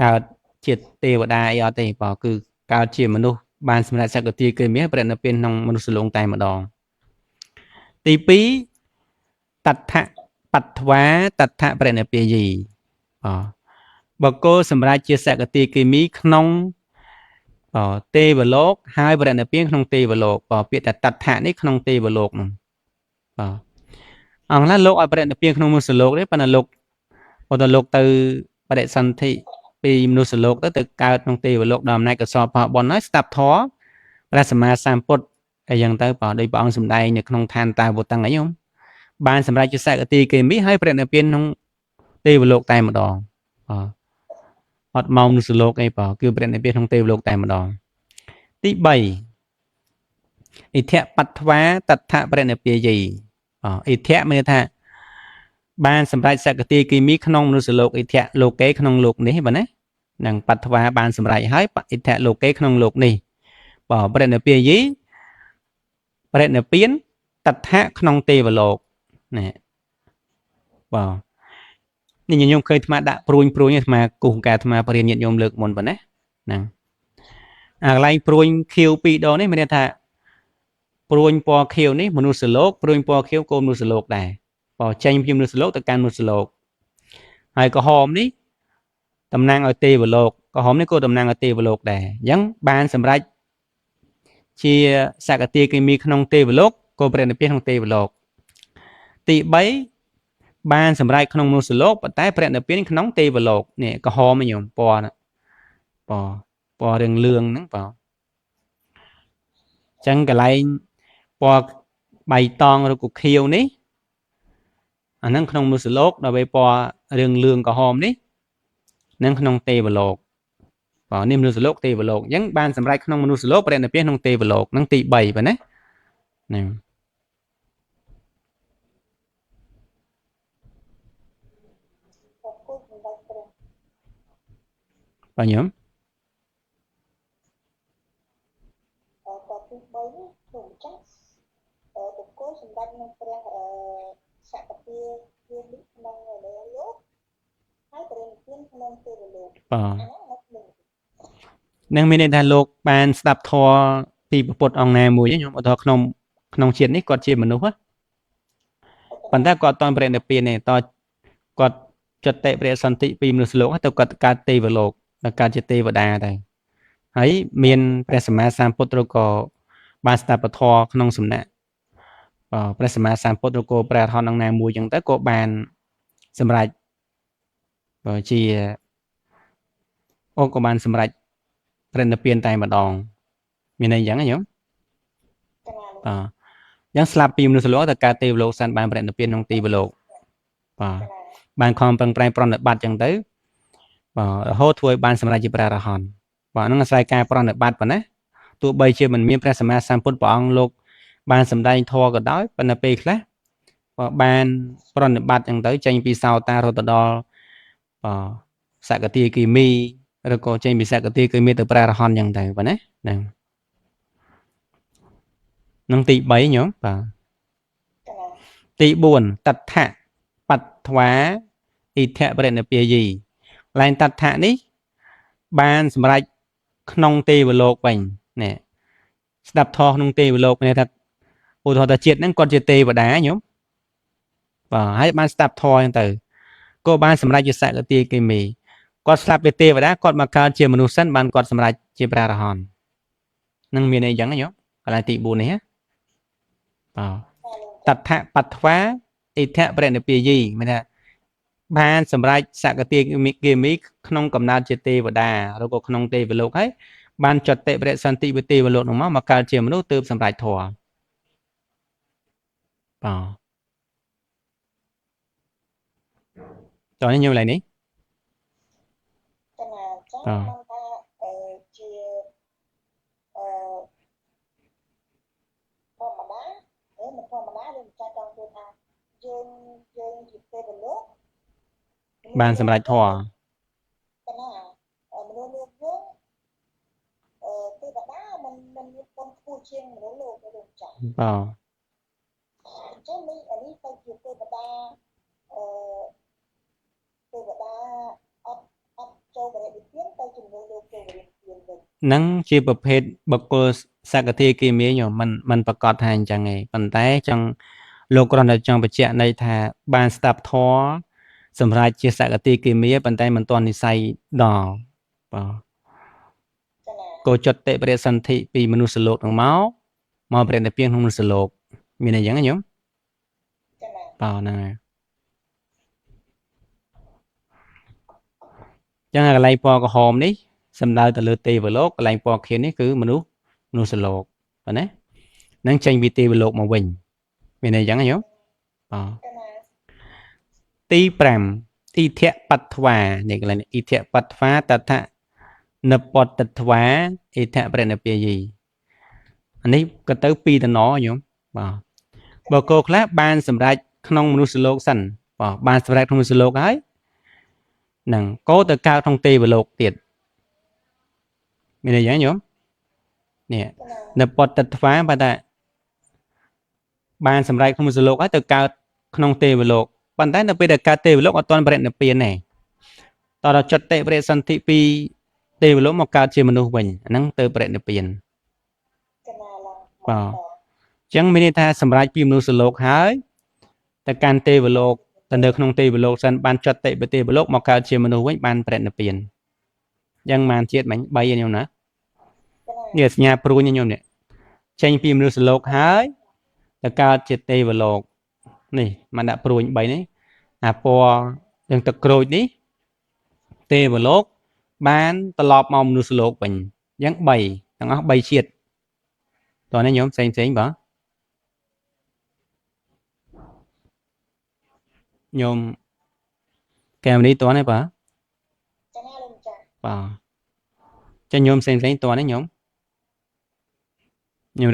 កើតជាទេវតាអីអត់ទេគឺកើតជាមនុស្សបានសម្រាប់សក្តិគីមីប្រណិពាក្នុងមនុស្សលោកតែម្ដងទី2តដ្ឋបត្វាតដ្ឋប្រណិពាយីបុគ្គលសម្រាប់ជាសក្តិគីមីក្នុងទេវលោកហើយប្រណិពាក្នុងទេវលោកពាក្យថាតដ្ឋៈនេះក្នុងទេវលោកហ្នឹងអង្គណាលោកឲ្យប្រណិពាក្នុងមនុស្សលោកទេប៉ុន្តែលោកបើតើលោកទៅបដិសន្ធិពីមនុស្សលោកទៅកើតក្នុងទេវលោកដល់អំណាចកុសលផលបុណ្យហើយស្ដាប់ធម៌ព្រះសម្មាសម្ពុទ្ធអីយ៉ាងទៅដោយព្រះអង្គសម្ដែងនៅក្នុងឋានតាវតੰអីខ្ញុំបានសម្រាប់ជាសក្តិគីមីហើយប្រណិពាក្នុងទេវលោកតែម្ដងអត់មកមនុស្សលោកអីគឺប្រណិពាក្នុងទេវលោកតែម្ដងទី3អ៊ីធៈបត្វាតដ្ឋប្រណិពាយីអ៊ីធៈមានថាបានសម្រាប់សក្តិគីមីក្នុងមនុស្សលោកអ៊ីធៈលោកេក្នុងលោកនេះបាទណានឹងបត្វាបានសម្រាប់ហើយអ៊ីធៈលោកេក្នុងលោកនេះប្រណិពាយីប្រណិពានតដ្ឋៈក្នុងទេវលោកនេះនេះញោមឃើញអាត្មាដាក់ព្រួញអាត្មាគូសកាអាត្មាបរិញ្ញាតញោមលើកមុនប៉ុណ្ណាហ្នឹងអាកន្លែងព្រួញខៀវ2ដងនេះមានន័យថាព្រួញពណ៌ខៀវនេះមនុស្សលោកព្រួញពណ៌ខៀវក៏មនុស្សលោកដែរចេញពីមនុស្សលោកទៅកាន់មនុស្សលោកហើយក្រហមនេះតំណាងឲ្យទេវលោកក្រហមនេះក៏តំណាងឲ្យទេវលោកដែរអញ្ចឹងបានសម្រាប់ជាសក្តិគីមីក្នុងទេវលោកក៏ប្រណិពាក្នុងទេវលោកទី3បានសម្រាប់ក្នុងមនុស្សលោកប៉ុន្តែប្រណិពាក្នុងទេវលោកនេះក្រហមញោមពណ៌ពណ៌រឿងលឿងហ្នឹងអញ្ចឹងកន្លែងពណ៌បៃតងឬក៏ខៀវនេះអាហ្នឹងក្នុងមនុស្សលោកដល់ពេលពណ៌រឿងលឿងក្រហមនេះនឹងក្នុងទេវលោកនេះមនុស្សលោកទេវលោកអញ្ចឹងបានសម្រាប់ក្នុងមនុស្សលោកប្រណិពាក្នុងទេវលោកហ្នឹងទី3បាទណាហ្នឹងបាទញោមទី3នេះខ្ញុំចាស់បុគ្គលសម្ដេចនឹងព្រះសក្តិភាពក្នុងលោកហើយប្រេងទានក្នុងទេវលោកនឹងមានន័យថាលោកបានស្ដាប់ធម៌ពីពុទ្ធអង្គណាមួយខ្ញុំឧទាហរណ៍ក្នុងជាតិនេះគាត់ជាមនុស្សប៉ុន្តែគាត់អត់តប្រណិពានទេគាត់ចិត្តតិព្រះសន្តិពីមនុស្សលោកទៅគាត់កើតទេវលោកដល់កើតជាទេវតាដែរហើយមានព្រះសម្មាសម្ពុទ្ធឬក៏បានស្ដាប់ធម៌ក្នុងសំណាក់ព្រះសម្មាសម្ពុទ្ធឬក៏ព្រះអរហន្តអង្គណាមួយចឹងទៅក៏បានសម្រេចជាក៏បានសម្រេចប្រណិពានតែម្ដងមានន័យអញ្ចឹងញោមយ៉ាងស្លាប់ពីមនុស្សលោកទៅកើតទេវលោកសានបានប្រណិពានក្នុងទេវលោកបានខំប្រឹងប្រែងប្រណិប័តអញ្ចឹងទៅរហូតធ្វើឲ្យបានសម្រេចជាព្រះអរហន្តហ្នឹងអាស្រ័យការប្រណិប័តប៉ុណ្ណាទោះបីជាមិនមានព្រះសម្មាសម្ពុទ្ធព្រះអង្គលោកបានសម្ដែងធម៌ក៏ដោយប៉ុន្តែពេលខ្លះបានប្រណិប័តអញ្ចឹងទៅចេញពីសោតារហូតដល់សក្តិគីមីឬក៏ចេញពីសក្តិគីមីទៅព្រះអរហន្តអញ្ចឹងទៅប៉ុណ្ណាហ្នឹងនឹងទី3ញោមទី4តដ្ឋបត្វាអ៊ីធៈប្រណិពាយីឡែងតដ្ឋៈនេះបានសម្រេចក្នុងទេវលោកវិញនេះស្ដាប់ធម៌ក្នុងទេវលោកមានថាឧទាហរណ៍ថាជាតិហ្នឹងគាត់ជាទេវតាញោមហើយបានស្ដាប់ធម៌អញ្ចឹងទៅក៏បានសម្រេចជាសក្តិគីមីគាត់ស្លាប់ពីទេវតាគាត់មកកើតជាមនុស្សសិនបានគាត់សម្រេចជាព្រះអរហន្តនឹងមានអីចឹងញោមកន្លែងទី4នេះតដ្ឋបត្វាអ៊ីធៈប្រណិពាយីមានថាបានសម្រេចសក្តិគីមីក្នុងកំណើតជាទេវតាឬក៏ក្នុងទេវលោកហើយបានចតិបរិសន្តិវិទេវលោកនោះមកកើតជាមនុស្សទើបសម្រេចធម៌តោះនេះញោមឡើយនេះជាធម្មតាមិនធម្មតា លោកចាស់ចង់ធ្វើថាយើងជាទេវលោក បានសម្រេចធម៌ កណាមនុស្សលោកយើងទេវតាមិនមានគុណខ្ពស់ជាងមនុស្សលោកលោកចាស់ បាទ អញ្ចឹងនេះអានេះទៅជាទេវតាទេវតាអត់ចូលបរិបទានទៅជំនួសលោកចូលបរិបទានវិញ ហ្នឹងជាប្រភេទបុគ្គលសក្តិគីមីញោមมันប្រកាសថាអញ្ចឹងឯងប៉ុន្តែចង់លោកគ្រាន់តែចង់បញ្ជាក់ន័យថាបានស្ដាប់ធម៌សម្រាប់ជាសក្តិគីមីប៉ុន្តែមិនទាន់និស័យដល់បាទ ចាណា គោចតិបរិសន្ធិពីមនុស្សលោកនឹងមកប្រេតនិព្វានក្នុងមនុស្សលោកមានអីចឹងញោម ចាណា បាទហ្នឹងហើយចឹងកន្លែងពណ៌ក្រហមនេះសំដៅទៅលើទេវលោកកន្លែងពណ៌ខៀវនេះគឺមនុស្សលោកបាទណានឹងចេញពីទេវលោកមកវិញមានអីចឹងញោមបាទ ចាណា ទី5អ៊ីធៈបត្វានេះកន្លែងអ៊ីធៈបត្វាតថនពតត្វាអ៊ីធៈប្រណិពាយីអានេះក៏ទៅពីតំណញោមបាទបើគោខ្លះបានសម្រេចក្នុងមនុស្សលោកសិនបាទបានសម្រេចក្នុងមនុស្សលោកហើយហ្នឹងគោទៅកើតក្នុងទេវលោកទៀតមានអីយ៉ាងញោមនេះ ចាណា នពតត្វាបាទថាបានសម្រេចក្នុងមនុស្សលោកហើយទៅកើតក្នុងទេវលោកប៉ុន្តែនៅពេលដែលកើតទេវលោកអត់ទាន់បរិនិព្វានទេតរចតិបរិសន្ធិពីទេវលោកមកកើតជាមនុស្សវិញអាហ្នឹងទៅបរិនិព្វាន ចាណាឡើង បាទអញ្ចឹងមានន័យថាសម្រាប់ពីមនុស្សលោកហើយទៅកាន់ទេវលោកទៅនៅក្នុងទេវលោកសិនបានចតិបទេវលោកមកកើតជាមនុស្សវិញបានបរិនិព្វានអញ្ចឹងបានជាតិមិញ3ញោមណា ចាណា នេះសញ្ញាព្រួញញោមនេះចេញពីមនុស្សលោកហើយទៅកើតជាទេវលោកនេះមកដាក់ព្រួញ3នេះអាពណ៌យ៉ាងទឹកក្រូចនេះទេវលោកបានត្រឡប់មកមនុស្សលោកវិញអញ្ចឹង3ទាំងអស់3ជាតិតោះនេះញោមផ្សេងបាទញោមកែមនេះតោះនេះបាទ ចាណាលោកចាស់ បាទចាញោមផ្សេងតោះនេះញោម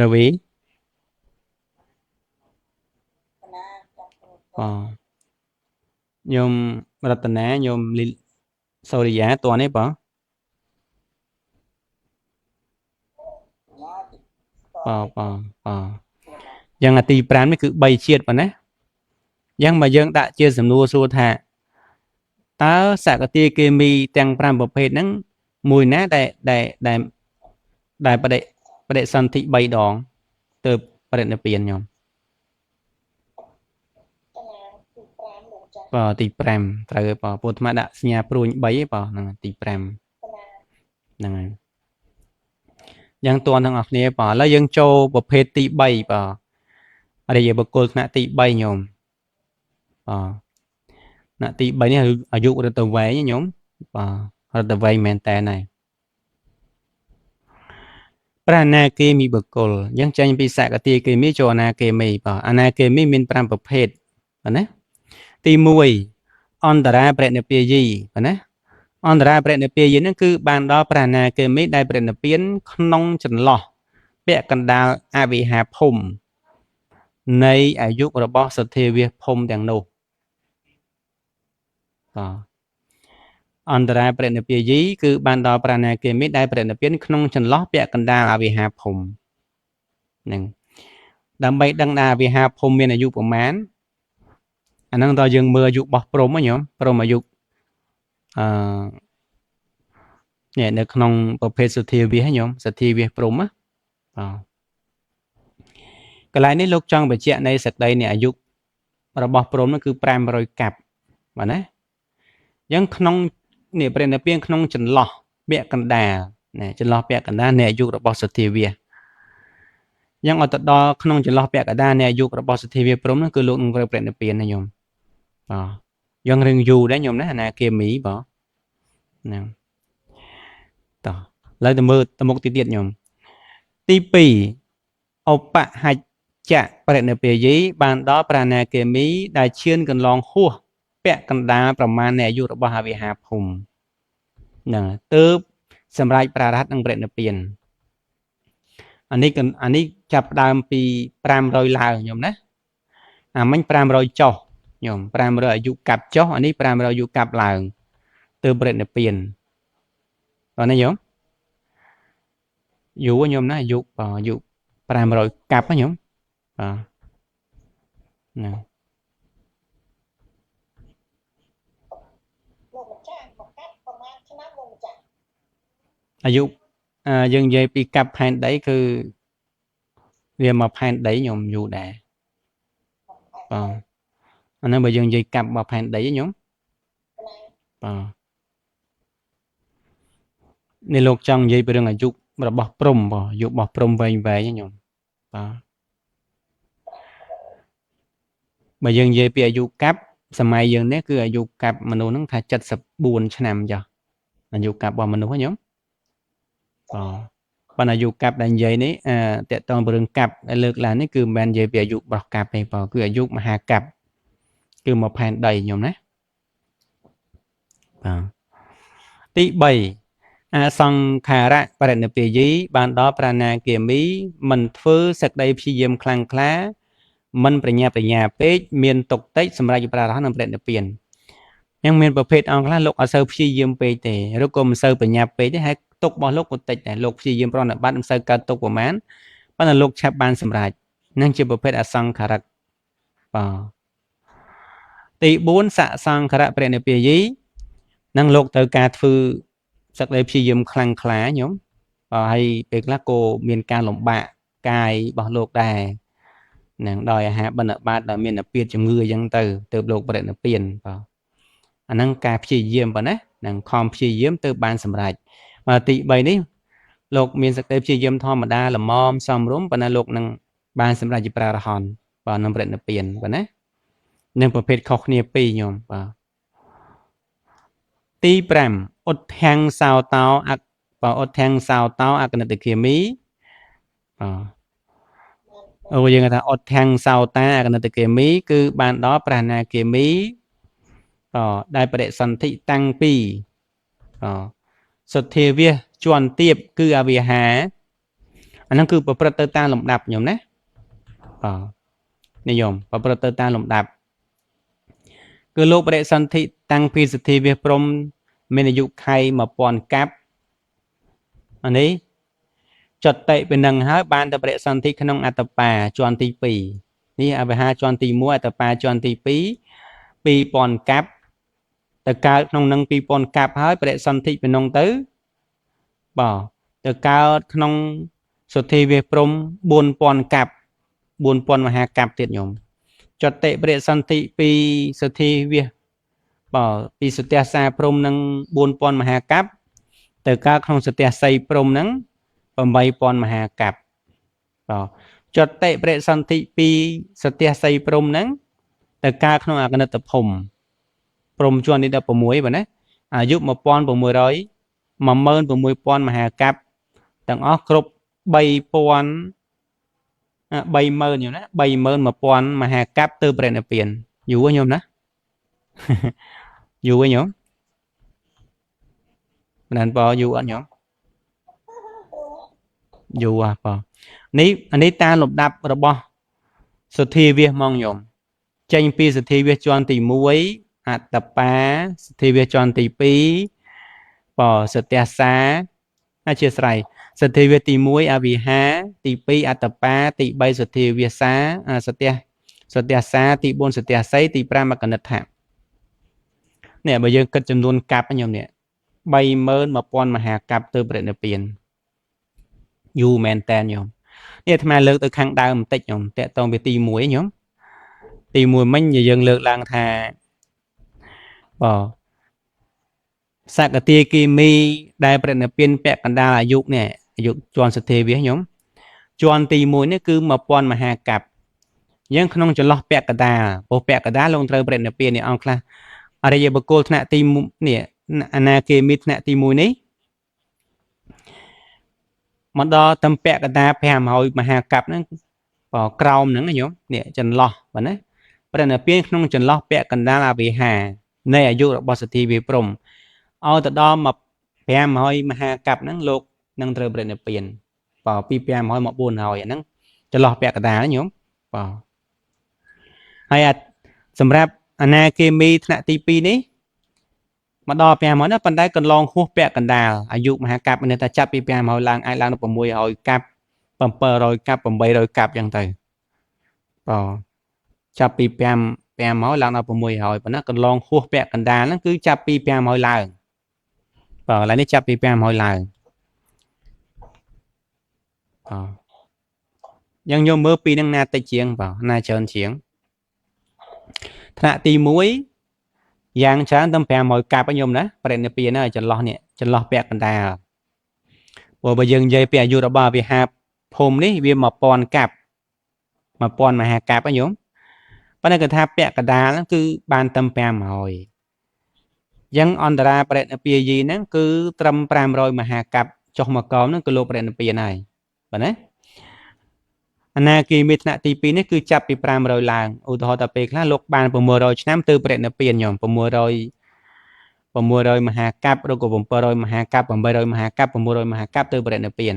រវី ចាណាចាំគ្រូ បាទញោមរតនាញោមលីសូរិយាតោះនេះបាទយ៉ាងអាទី5នេះគឺ3ជាតិប៉ុណ្ណាយ៉ាងមកយើងដាក់ជាសំណួរសួរថាតើសក្តិគីមីទាំង5ប្រភេទហ្នឹងមួយណាដែលបដិសន្ធិ3ដងទៅបរិនិព្វានញោម ចាណាទី5លោកចាស់ បាទទី5ត្រូវហើយបាទពុទ្ធអាដាក់សញ្ញាព្រួញ3ឯងបាទហ្នឹងទី5 ចាណា ហ្នឹងហើយយ៉ាងតួទាំងអស់គ្នាបាទឥឡូវយើងចូលប្រភេទទី3បាទអរិយបុគ្គលថ្នាក់ទី3ញោមបាទថ្នាក់ទី3នេះអាយុរត់ទៅវែងញោមបាទរត់ទៅវែងមែនតើណាព្រះអនាគាមីបុគ្គលយើងចេញពីសក្តិគាមីចូលអនាគាមីបាទអនាគាមីមាន5ប្រភេទបាទណាទី1អន្តរាប្រណិពាយីបាទណាអន្តរាប្រណិពាយីហ្នឹងគឺបានដល់ព្រះអនាគាមីដែលប្រណិពានក្នុងចន្លោះពាក់កណ្ដាលអវិហាភូមិនៃអាយុរបស់សទ្ធាវាសភូមិទាំងនោះបាទអន្តរាប្រណិពាយីគឺបានដល់ព្រះអនាគាមីដែលប្រណិពានក្នុងចន្លោះពាក់កណ្ដាលអវិហាភូមិហ្នឹងដើម្បីដឹងថាអវិហាភូមិមានអាយុប្រមាណអាហ្នឹងដល់យើងមើលអាយុរបស់ព្រហ្មញោមព្រហ្មអាយុនេះនៅក្នុងប្រភេទសទ្ធាវាសញោមសទ្ធាវាសព្រហ្មបាទកន្លែងនេះលោកចង់បញ្ជាក់នៃសក្តីនៃអាយុរបស់ព្រហ្មនោះគឺ500កាប់បាទណាអញ្ចឹងក្នុងនេះព្រះនិព្វានក្នុងចន្លោះពាក់កណ្ដាលណាចន្លោះពាក់កណ្ដាលនៃអាយុរបស់សទ្ធាវាសយ៉ាងឲ្យទៅដល់ក្នុងចន្លោះពាក់កណ្ដាលនៃអាយុរបស់សទ្ធាវាសព្រហ្មនោះគឺលោកនឹងព្រះនិព្វានណាញោមបាទយ៉ាងរឿងយូរដែរញោមណាអនាគាមីបាទហ្នឹងតោះឥឡូវទៅមើលទៅមុខទៀតញោមទី2ឧបហច្ចៈប្រណិពាយីបានដល់ព្រះអនាគាមីដែលឈានកន្លងហួសពាក់កណ្ដាលប្រមាណនៃអាយុរបស់អវិហាភូមិហ្នឹងទើបសម្រាប់ប្រារព្ធនឹងប្រណិពានអានេះចាប់ផ្ដើមពី500ឡើងញោមណា មិញ500ចុះញោម500អាយុកាប់ចុះអានេះ500អាយុកាប់ឡើងទើបបរិនិព្វានបាទណាញោមយូរញោមណាអាយុ500កាប់ណាញោមបាទណា លោកម្ចាស់មកកាត់ប្រមាណឆ្នាំលោកម្ចាស់ អាយុយើងនិយាយពីកាប់ផែនដីគឺវាមកផែនដីញោមយូរដែរបាទអាហ្នឹងបើយើងនិយាយកាប់មកផែនដីញោមបាទនេះលោកចង់និយាយពីរឿងអាយុរបស់ព្រំបាទអាយុរបស់ព្រំវែងវែងញោមបាទបើយើងនិយាយពីអាយុកាប់សម័យយើងនេះគឺអាយុកាប់មនុស្សហ្នឹងថា74ឆ្នាំចាស់អាយុកាប់របស់មនុស្សញោមបាទប៉ុន្តែអាយុកាប់ដែលនិយាយនេះតកតងពីរឿងកាប់ដែលលើកឡើងនេះគឺមិនមែននិយាយពីអាយុរបស់កាប់ទេបាទគឺអាយុមហាកាប់គឺមកផែនដីញោមណាបាទទី3អសង្ខារៈបរិនិព្វាយីបានដល់ប្រាណាគាមីមិនធ្វើសក្តីព្យាយាមខ្លាំងក្លាមិនប្រញាប់ប្រញាល់ពេកមានទុកតិចសម្រាប់ជាប្រារហននិងបរិនិព្វានយ៉ាងមានប្រភេទអង្គខ្លះលោកអត់សូវព្យាយាមពេកទេឬក៏មិនសូវប្រញាប់ពេកទេហើយទុករបស់លោកក៏តិចដែរលោកព្យាយាមប្រណិប័តមិនសូវកើតទុកប្រមាណប៉ុន្តែលោកឆាប់បានសម្រេចនឹងជាប្រភេទអសង្ខារៈបាទទី4សសង្ខារៈបរិនិព្វាយីនឹងលោកត្រូវការធ្វើសក្តីព្យាយាមខ្លាំងក្លាញោមហើយពេលខ្លះក៏មានការលំបាកកាយរបស់លោកដែរនឹងដោយអាហារបិណ្ឌបាតដែលមានអាពាធជំងឺអញ្ចឹងទៅលោកបរិនិព្វានបាទអាហ្នឹងការព្យាយាមប៉ុណ្ណានឹងខំព្យាយាមទៅបានសម្រេចបាទទី3នេះលោកមានសក្តីព្យាយាមធម្មតាល្មមសមរម្យប៉ុន្តែលោកនឹងបានសម្រេចជាប្រារហន្តបាទនឹងបរិនិព្វានប៉ុណ្ណានឹងប្រភេទខុសគ្នា2ញោមបាទទី5ឧទ្ធាំងសោតោអឧទ្ធាំងសោតោអកណិតគាមីបាទយើងថាឧទ្ធាំងសោតាអកណិតគាមីគឺបានដល់ប្រាណាគាមីដែលបដិសន្ធិតាំងពីសុទ្ធាវាជន់ទៀបគឺអវិហាអាហ្នឹងគឺប្រព្រឹត្តទៅតាមលំដាប់ញោមណានិយមប្រព្រឹត្តទៅតាមលំដាប់គឺលោកបដិសន្ធិតាំងពីសុទ្ធាវាព្រំមានអាយុខៃ1000កាប់អានេះចតិពីនឹងហើយបានទៅបដិសន្ធិក្នុងអត្តបាជាន់ទី2នេះអវិហាជាន់ទី1អត្តបាជាន់ទី2 2000កាប់ទៅកើតក្នុងនឹង2000កាប់ហើយបដិសន្ធិពីនោះទៅបាទទៅកើតក្នុងសុទ្ធាវាព្រំ4000កាប់4000មហាកាប់ទៀតញោមចតិបដិសន្ធិពីសុទ្ធាវាបាទពីសុទ្ធាសាព្រំនឹង4000មហាកាប់ទៅកើតក្នុងសុទ្ធាសីព្រំនឹង8000មហាកាប់បាទចតិបដិសន្ធិពីសុទ្ធាសីព្រំនឹងទៅកើតក្នុងអកណិតភូមិព្រំជាន់ទី16បាទណាអាយុ1600 16000មហាកាប់ទាំងអស់គ្រប់300030000ញោមណា31000មហាកាប់ទៅបរិនិព្វានយូរញោមណាយូរញោមមិនបើយូរអត់ញោមយូរបាទនេះតាមលំដាប់របស់សុទ្ធាវាហ្មងញោមចេញពីសុទ្ធាវាជាន់ទី1អត្តបាសុទ្ធាវាជាន់ទី2សទ្ធាសាអធិស្ឋ័យសទ្ធាវាទី1អវិហាទី2អត្តបាទី3សទ្ធាវាសាសទ្ធាសាទី4សទ្ធាសីទី5អកណិដ្ឋៈនេះបើយើងគិតចំនួនកាប់ញោមនេះ31000មហាកាប់ទៅបរិនិព្វានយូរមែនតើញោមនេះអាត្មាលើកទៅខាងដើមបន្តិចញោមតកតងវាទី1ញោមទី1មិញយើងលើកឡើងថាសក្តិគីមីដែលបរិនិព្វានពាក់កណ្ដាលអាយុនេះអាយុជាន់សទ្ធាវាញោមជាន់ទី1នេះគឺ1000មហាកាប់យើងក្នុងចន្លោះពាក់កណ្ដាលពោះពាក់កណ្ដាលលោកត្រូវបរិនិព្វាននេះអង្គខ្លះអរិយបុគ្គលថ្នាក់ទីនេះអនាគាមីថ្នាក់ទី1នេះមកដល់តំពាក់កណ្ដាល500មហាកាប់ហ្នឹងក្រោមហ្នឹងញោមនេះចន្លោះបាទណាបរិនិព្វានក្នុងចន្លោះពាក់កណ្ដាលអវិហានៃអាយុរបស់សទ្ធាវាព្រំឲ្យទៅដល់500មហាកាប់ហ្នឹងលោកនឹងត្រូវបរិនិព្វានពី500មក400អាហ្នឹងចន្លោះពាក់កណ្ដាលញោម ហើយសម្រាប់អាណាគីមីថ្នាក់ទី2នេះមកដល់500ណាប៉ុន្តែកន្លងហួសពាក់កណ្ដាលអាយុមហាកាប់នេះថាចាប់ពី500ឡើងអាចឡើងដល់600កាប់700កាប់800កាប់អញ្ចឹងទៅបាទចាប់ពី500ឡើងដល់600ប៉ុណ្ណាកន្លងហួសពាក់កណ្ដាលហ្នឹងគឺចាប់ពី500ឡើងបាទកន្លែងនេះចាប់ពី500ឡើងយ៉ាងញោមមើលពីនឹងណាតិចជាងបាទណាច្រើនជាងថ្នាក់ទី1យ៉ាងច្រើនដល់500កាប់ញោមណាបរិនិព្វានណាចន្លោះនេះចន្លោះពាក់កណ្ដាលព្រោះបើយើងនិយាយពីអាយុរបស់វិហារភូមិនេះវា1000កាប់1000មហាកាប់ញោមប៉ុន្តែគាត់ថាពាក់កណ្ដាលហ្នឹងគឺបានត្រឹម500យ៉ាងអន្តរាបរិនិព្វាយីហ្នឹងគឺត្រឹម500មហាកាប់ចុះមកកោមហ្នឹងគឺលោកបរិនិព្វានហើយបាទណាអាណាគីមីថ្នាក់ទី2នេះគឺចាប់ពី500ឡើងឧទាហរណ៍ថាពេលខ្លះលោកបាន600ឆ្នាំទៅបរិនិព្វានញោម600មហាកាប់ឬក៏700មហាកាប់800មហាកាប់600មហាកាប់ទៅបរិនិព្វាន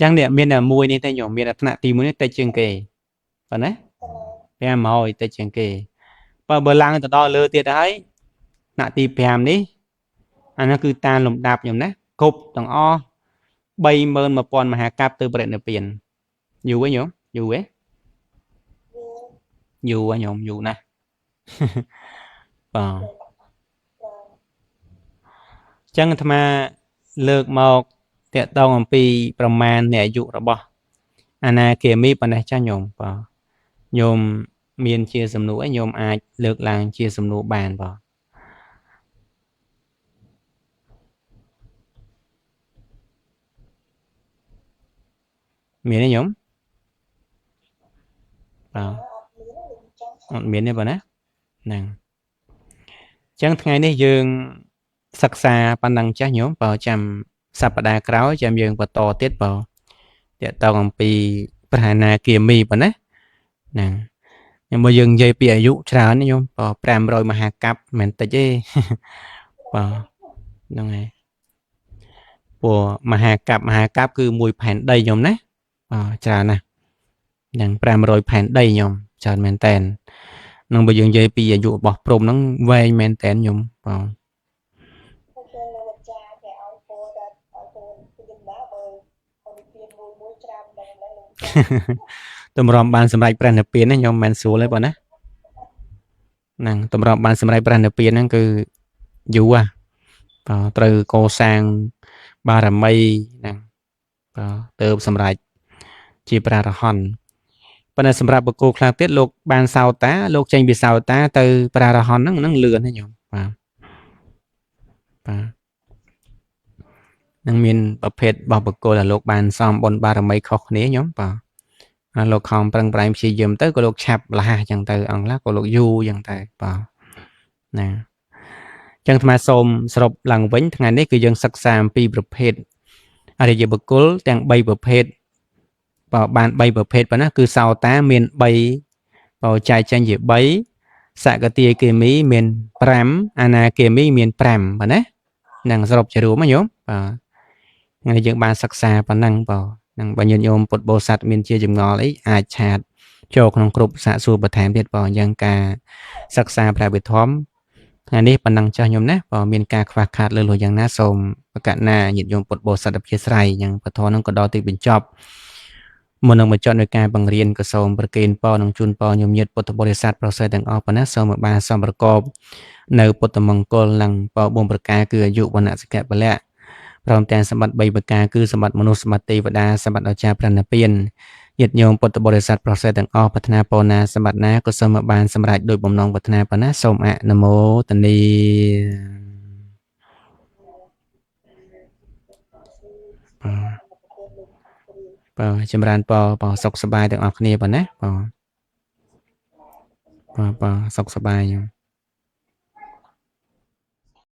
ចឹងនេះមានតែមួយនេះទេញោមមានតែថ្នាក់ទី1នេះតិចជាងគេបាទណា500តិចជាងគេបើឡើងទៅដល់លើទៀតហើយថ្នាក់ទី5នេះអានោះគឺតាមលំដាប់ញោមណាគ្រប់ទាំងអស់31000មហាកាប់ទៅបរិនិព្វានយូរទេញោមយូរទេយូរញោមយូរណាស់បាទចឹងអាត្មាលើកមកតកតងអំពីប្រមាណនៃអាយុរបស់អាណាគមីប៉ុណ្ណេះចាស់ញោមបាទញោមមានជាសំណួរឯងញោមអាចលើកឡើងជាសំណួរបានបាទមានទេញោមបាទអត់មានទេបាទណាហ្នឹងចឹងថ្ងៃនេះយើងសិក្សាប៉ុណ្ណឹងចាស់ញោមបើចាំសប្តាហ៍ក្រោយចាំយើងបន្តទៀតបើតកតងអំពីប្រហាណាគមីប៉ុណ្ណាហ្នឹងnhưng màយើងនិយាយពីអាយុច្រើនញោមបើ500មហាកាប់មិនតិចទេបាទហ្នឹងហើយព្រោះមហាកាប់គឺមួយផែនដីញោមណាបាទច្រើនណាស់ហ្នឹង500ផែនដីញោមច្រើនមែនតែននឹងបើយើងនិយាយពីអាយុរបស់ព្រំហ្នឹងវែងមែនតែនញោមបាទតម្រាំបានសម្រេចព្រះនិព្វានណាញោមមិនស្រួលទេបងណាហ្នឹងតម្រាំបានសម្រេចព្រះនិព្វានហ្នឹងគឺយូរបាទត្រូវកសាងបារមីហ្នឹងបាទទៅសម្រេចជាព្រះអរហន្តប៉ុន្តែសម្រាប់បុគ្គលខ្លះទៀតលោកបានសោតាលោកចេញពីសោតាទៅព្រះអរហន្តហ្នឹងលឿនណាញោមបាទនឹងមានប្រភេទរបស់បុគ្គលដែលលោកបានសំបុណ្យបារមីខុសគ្នាញោមបាទលោកខំប្រឹងប្រែងព្យាយាមទៅក៏លោកឆាប់លះអញ្ចឹងទៅអង្គខ្លះក៏លោកយូរអញ្ចឹងទៅបាទណាអញ្ចឹងអាត្មាសូមសរុបឡើងវិញថ្ងៃនេះគឺយើងសិក្សាអំពីប្រភេទអរិយបុគ្គលទាំង3ប្រភេទបាទបាន3ប្រភេទប៉ុណ្ណាគឺសោតាមាន3បើចែកចេញជា3សកតាគមីមាន5អនាគមីមាន5បាទណានឹងសរុបជារួមណាញោមបាទថ្ងៃយើងបានសិក្សាប៉ុណ្ណឹងបាទនឹងបើញាតិញោមពុទ្ធបរិស័ទមានជាចម្ងល់អីអាចឆាតចូលក្នុងក្រុមសាកសួរបន្ថែមទៀតបងយ៉ាងការសិក្សាព្រះវិធម្មថ្ងៃនេះប៉ុណ្ណឹងចាស់ញោមណាបើមានការខ្វះខាតលើសយ៉ាងណាសូមប្រកាសណាញាតិញោមពុទ្ធបរិស័ទអធិស្ឋានយ៉ាងពធនឹងក៏ដល់ទីបញ្ចប់មុននឹងបញ្ចប់នៃការបង្រៀនក៏សូមប្រគេនពរនឹងជូនពរញោមញាតិពុទ្ធបរិស័ទប្រសើរទាំងអស់ប៉ុណ្ណាសូមឲ្យបានសំប្រកបនៅពុទ្ធមង្គលនិងពរ4ប្រការគឺអាយុវណ្ណៈសុខៈពលៈព្រមទាំងសម្បត្តិ3ប្រការគឺសម្បត្តិមនុស្សសម្បត្តិទេវតាសម្បត្តិអចារ្យព្រះនិព្វានញាតិញោមពុទ្ធបរិស័ទប្រសើរទាំងអស់ប្រាថ្នាពរណាសម្បត្តិណាក៏សូមឲ្យបានសម្រេចដោយបំណងប្រាថ្នាប៉ុណ្ណាសូមអនុមោទនីបាទចម្រើនពរសុខសប្បាយទាំងអស់គ្នាប៉ុណ្ណាបាទសុខសប្បាយ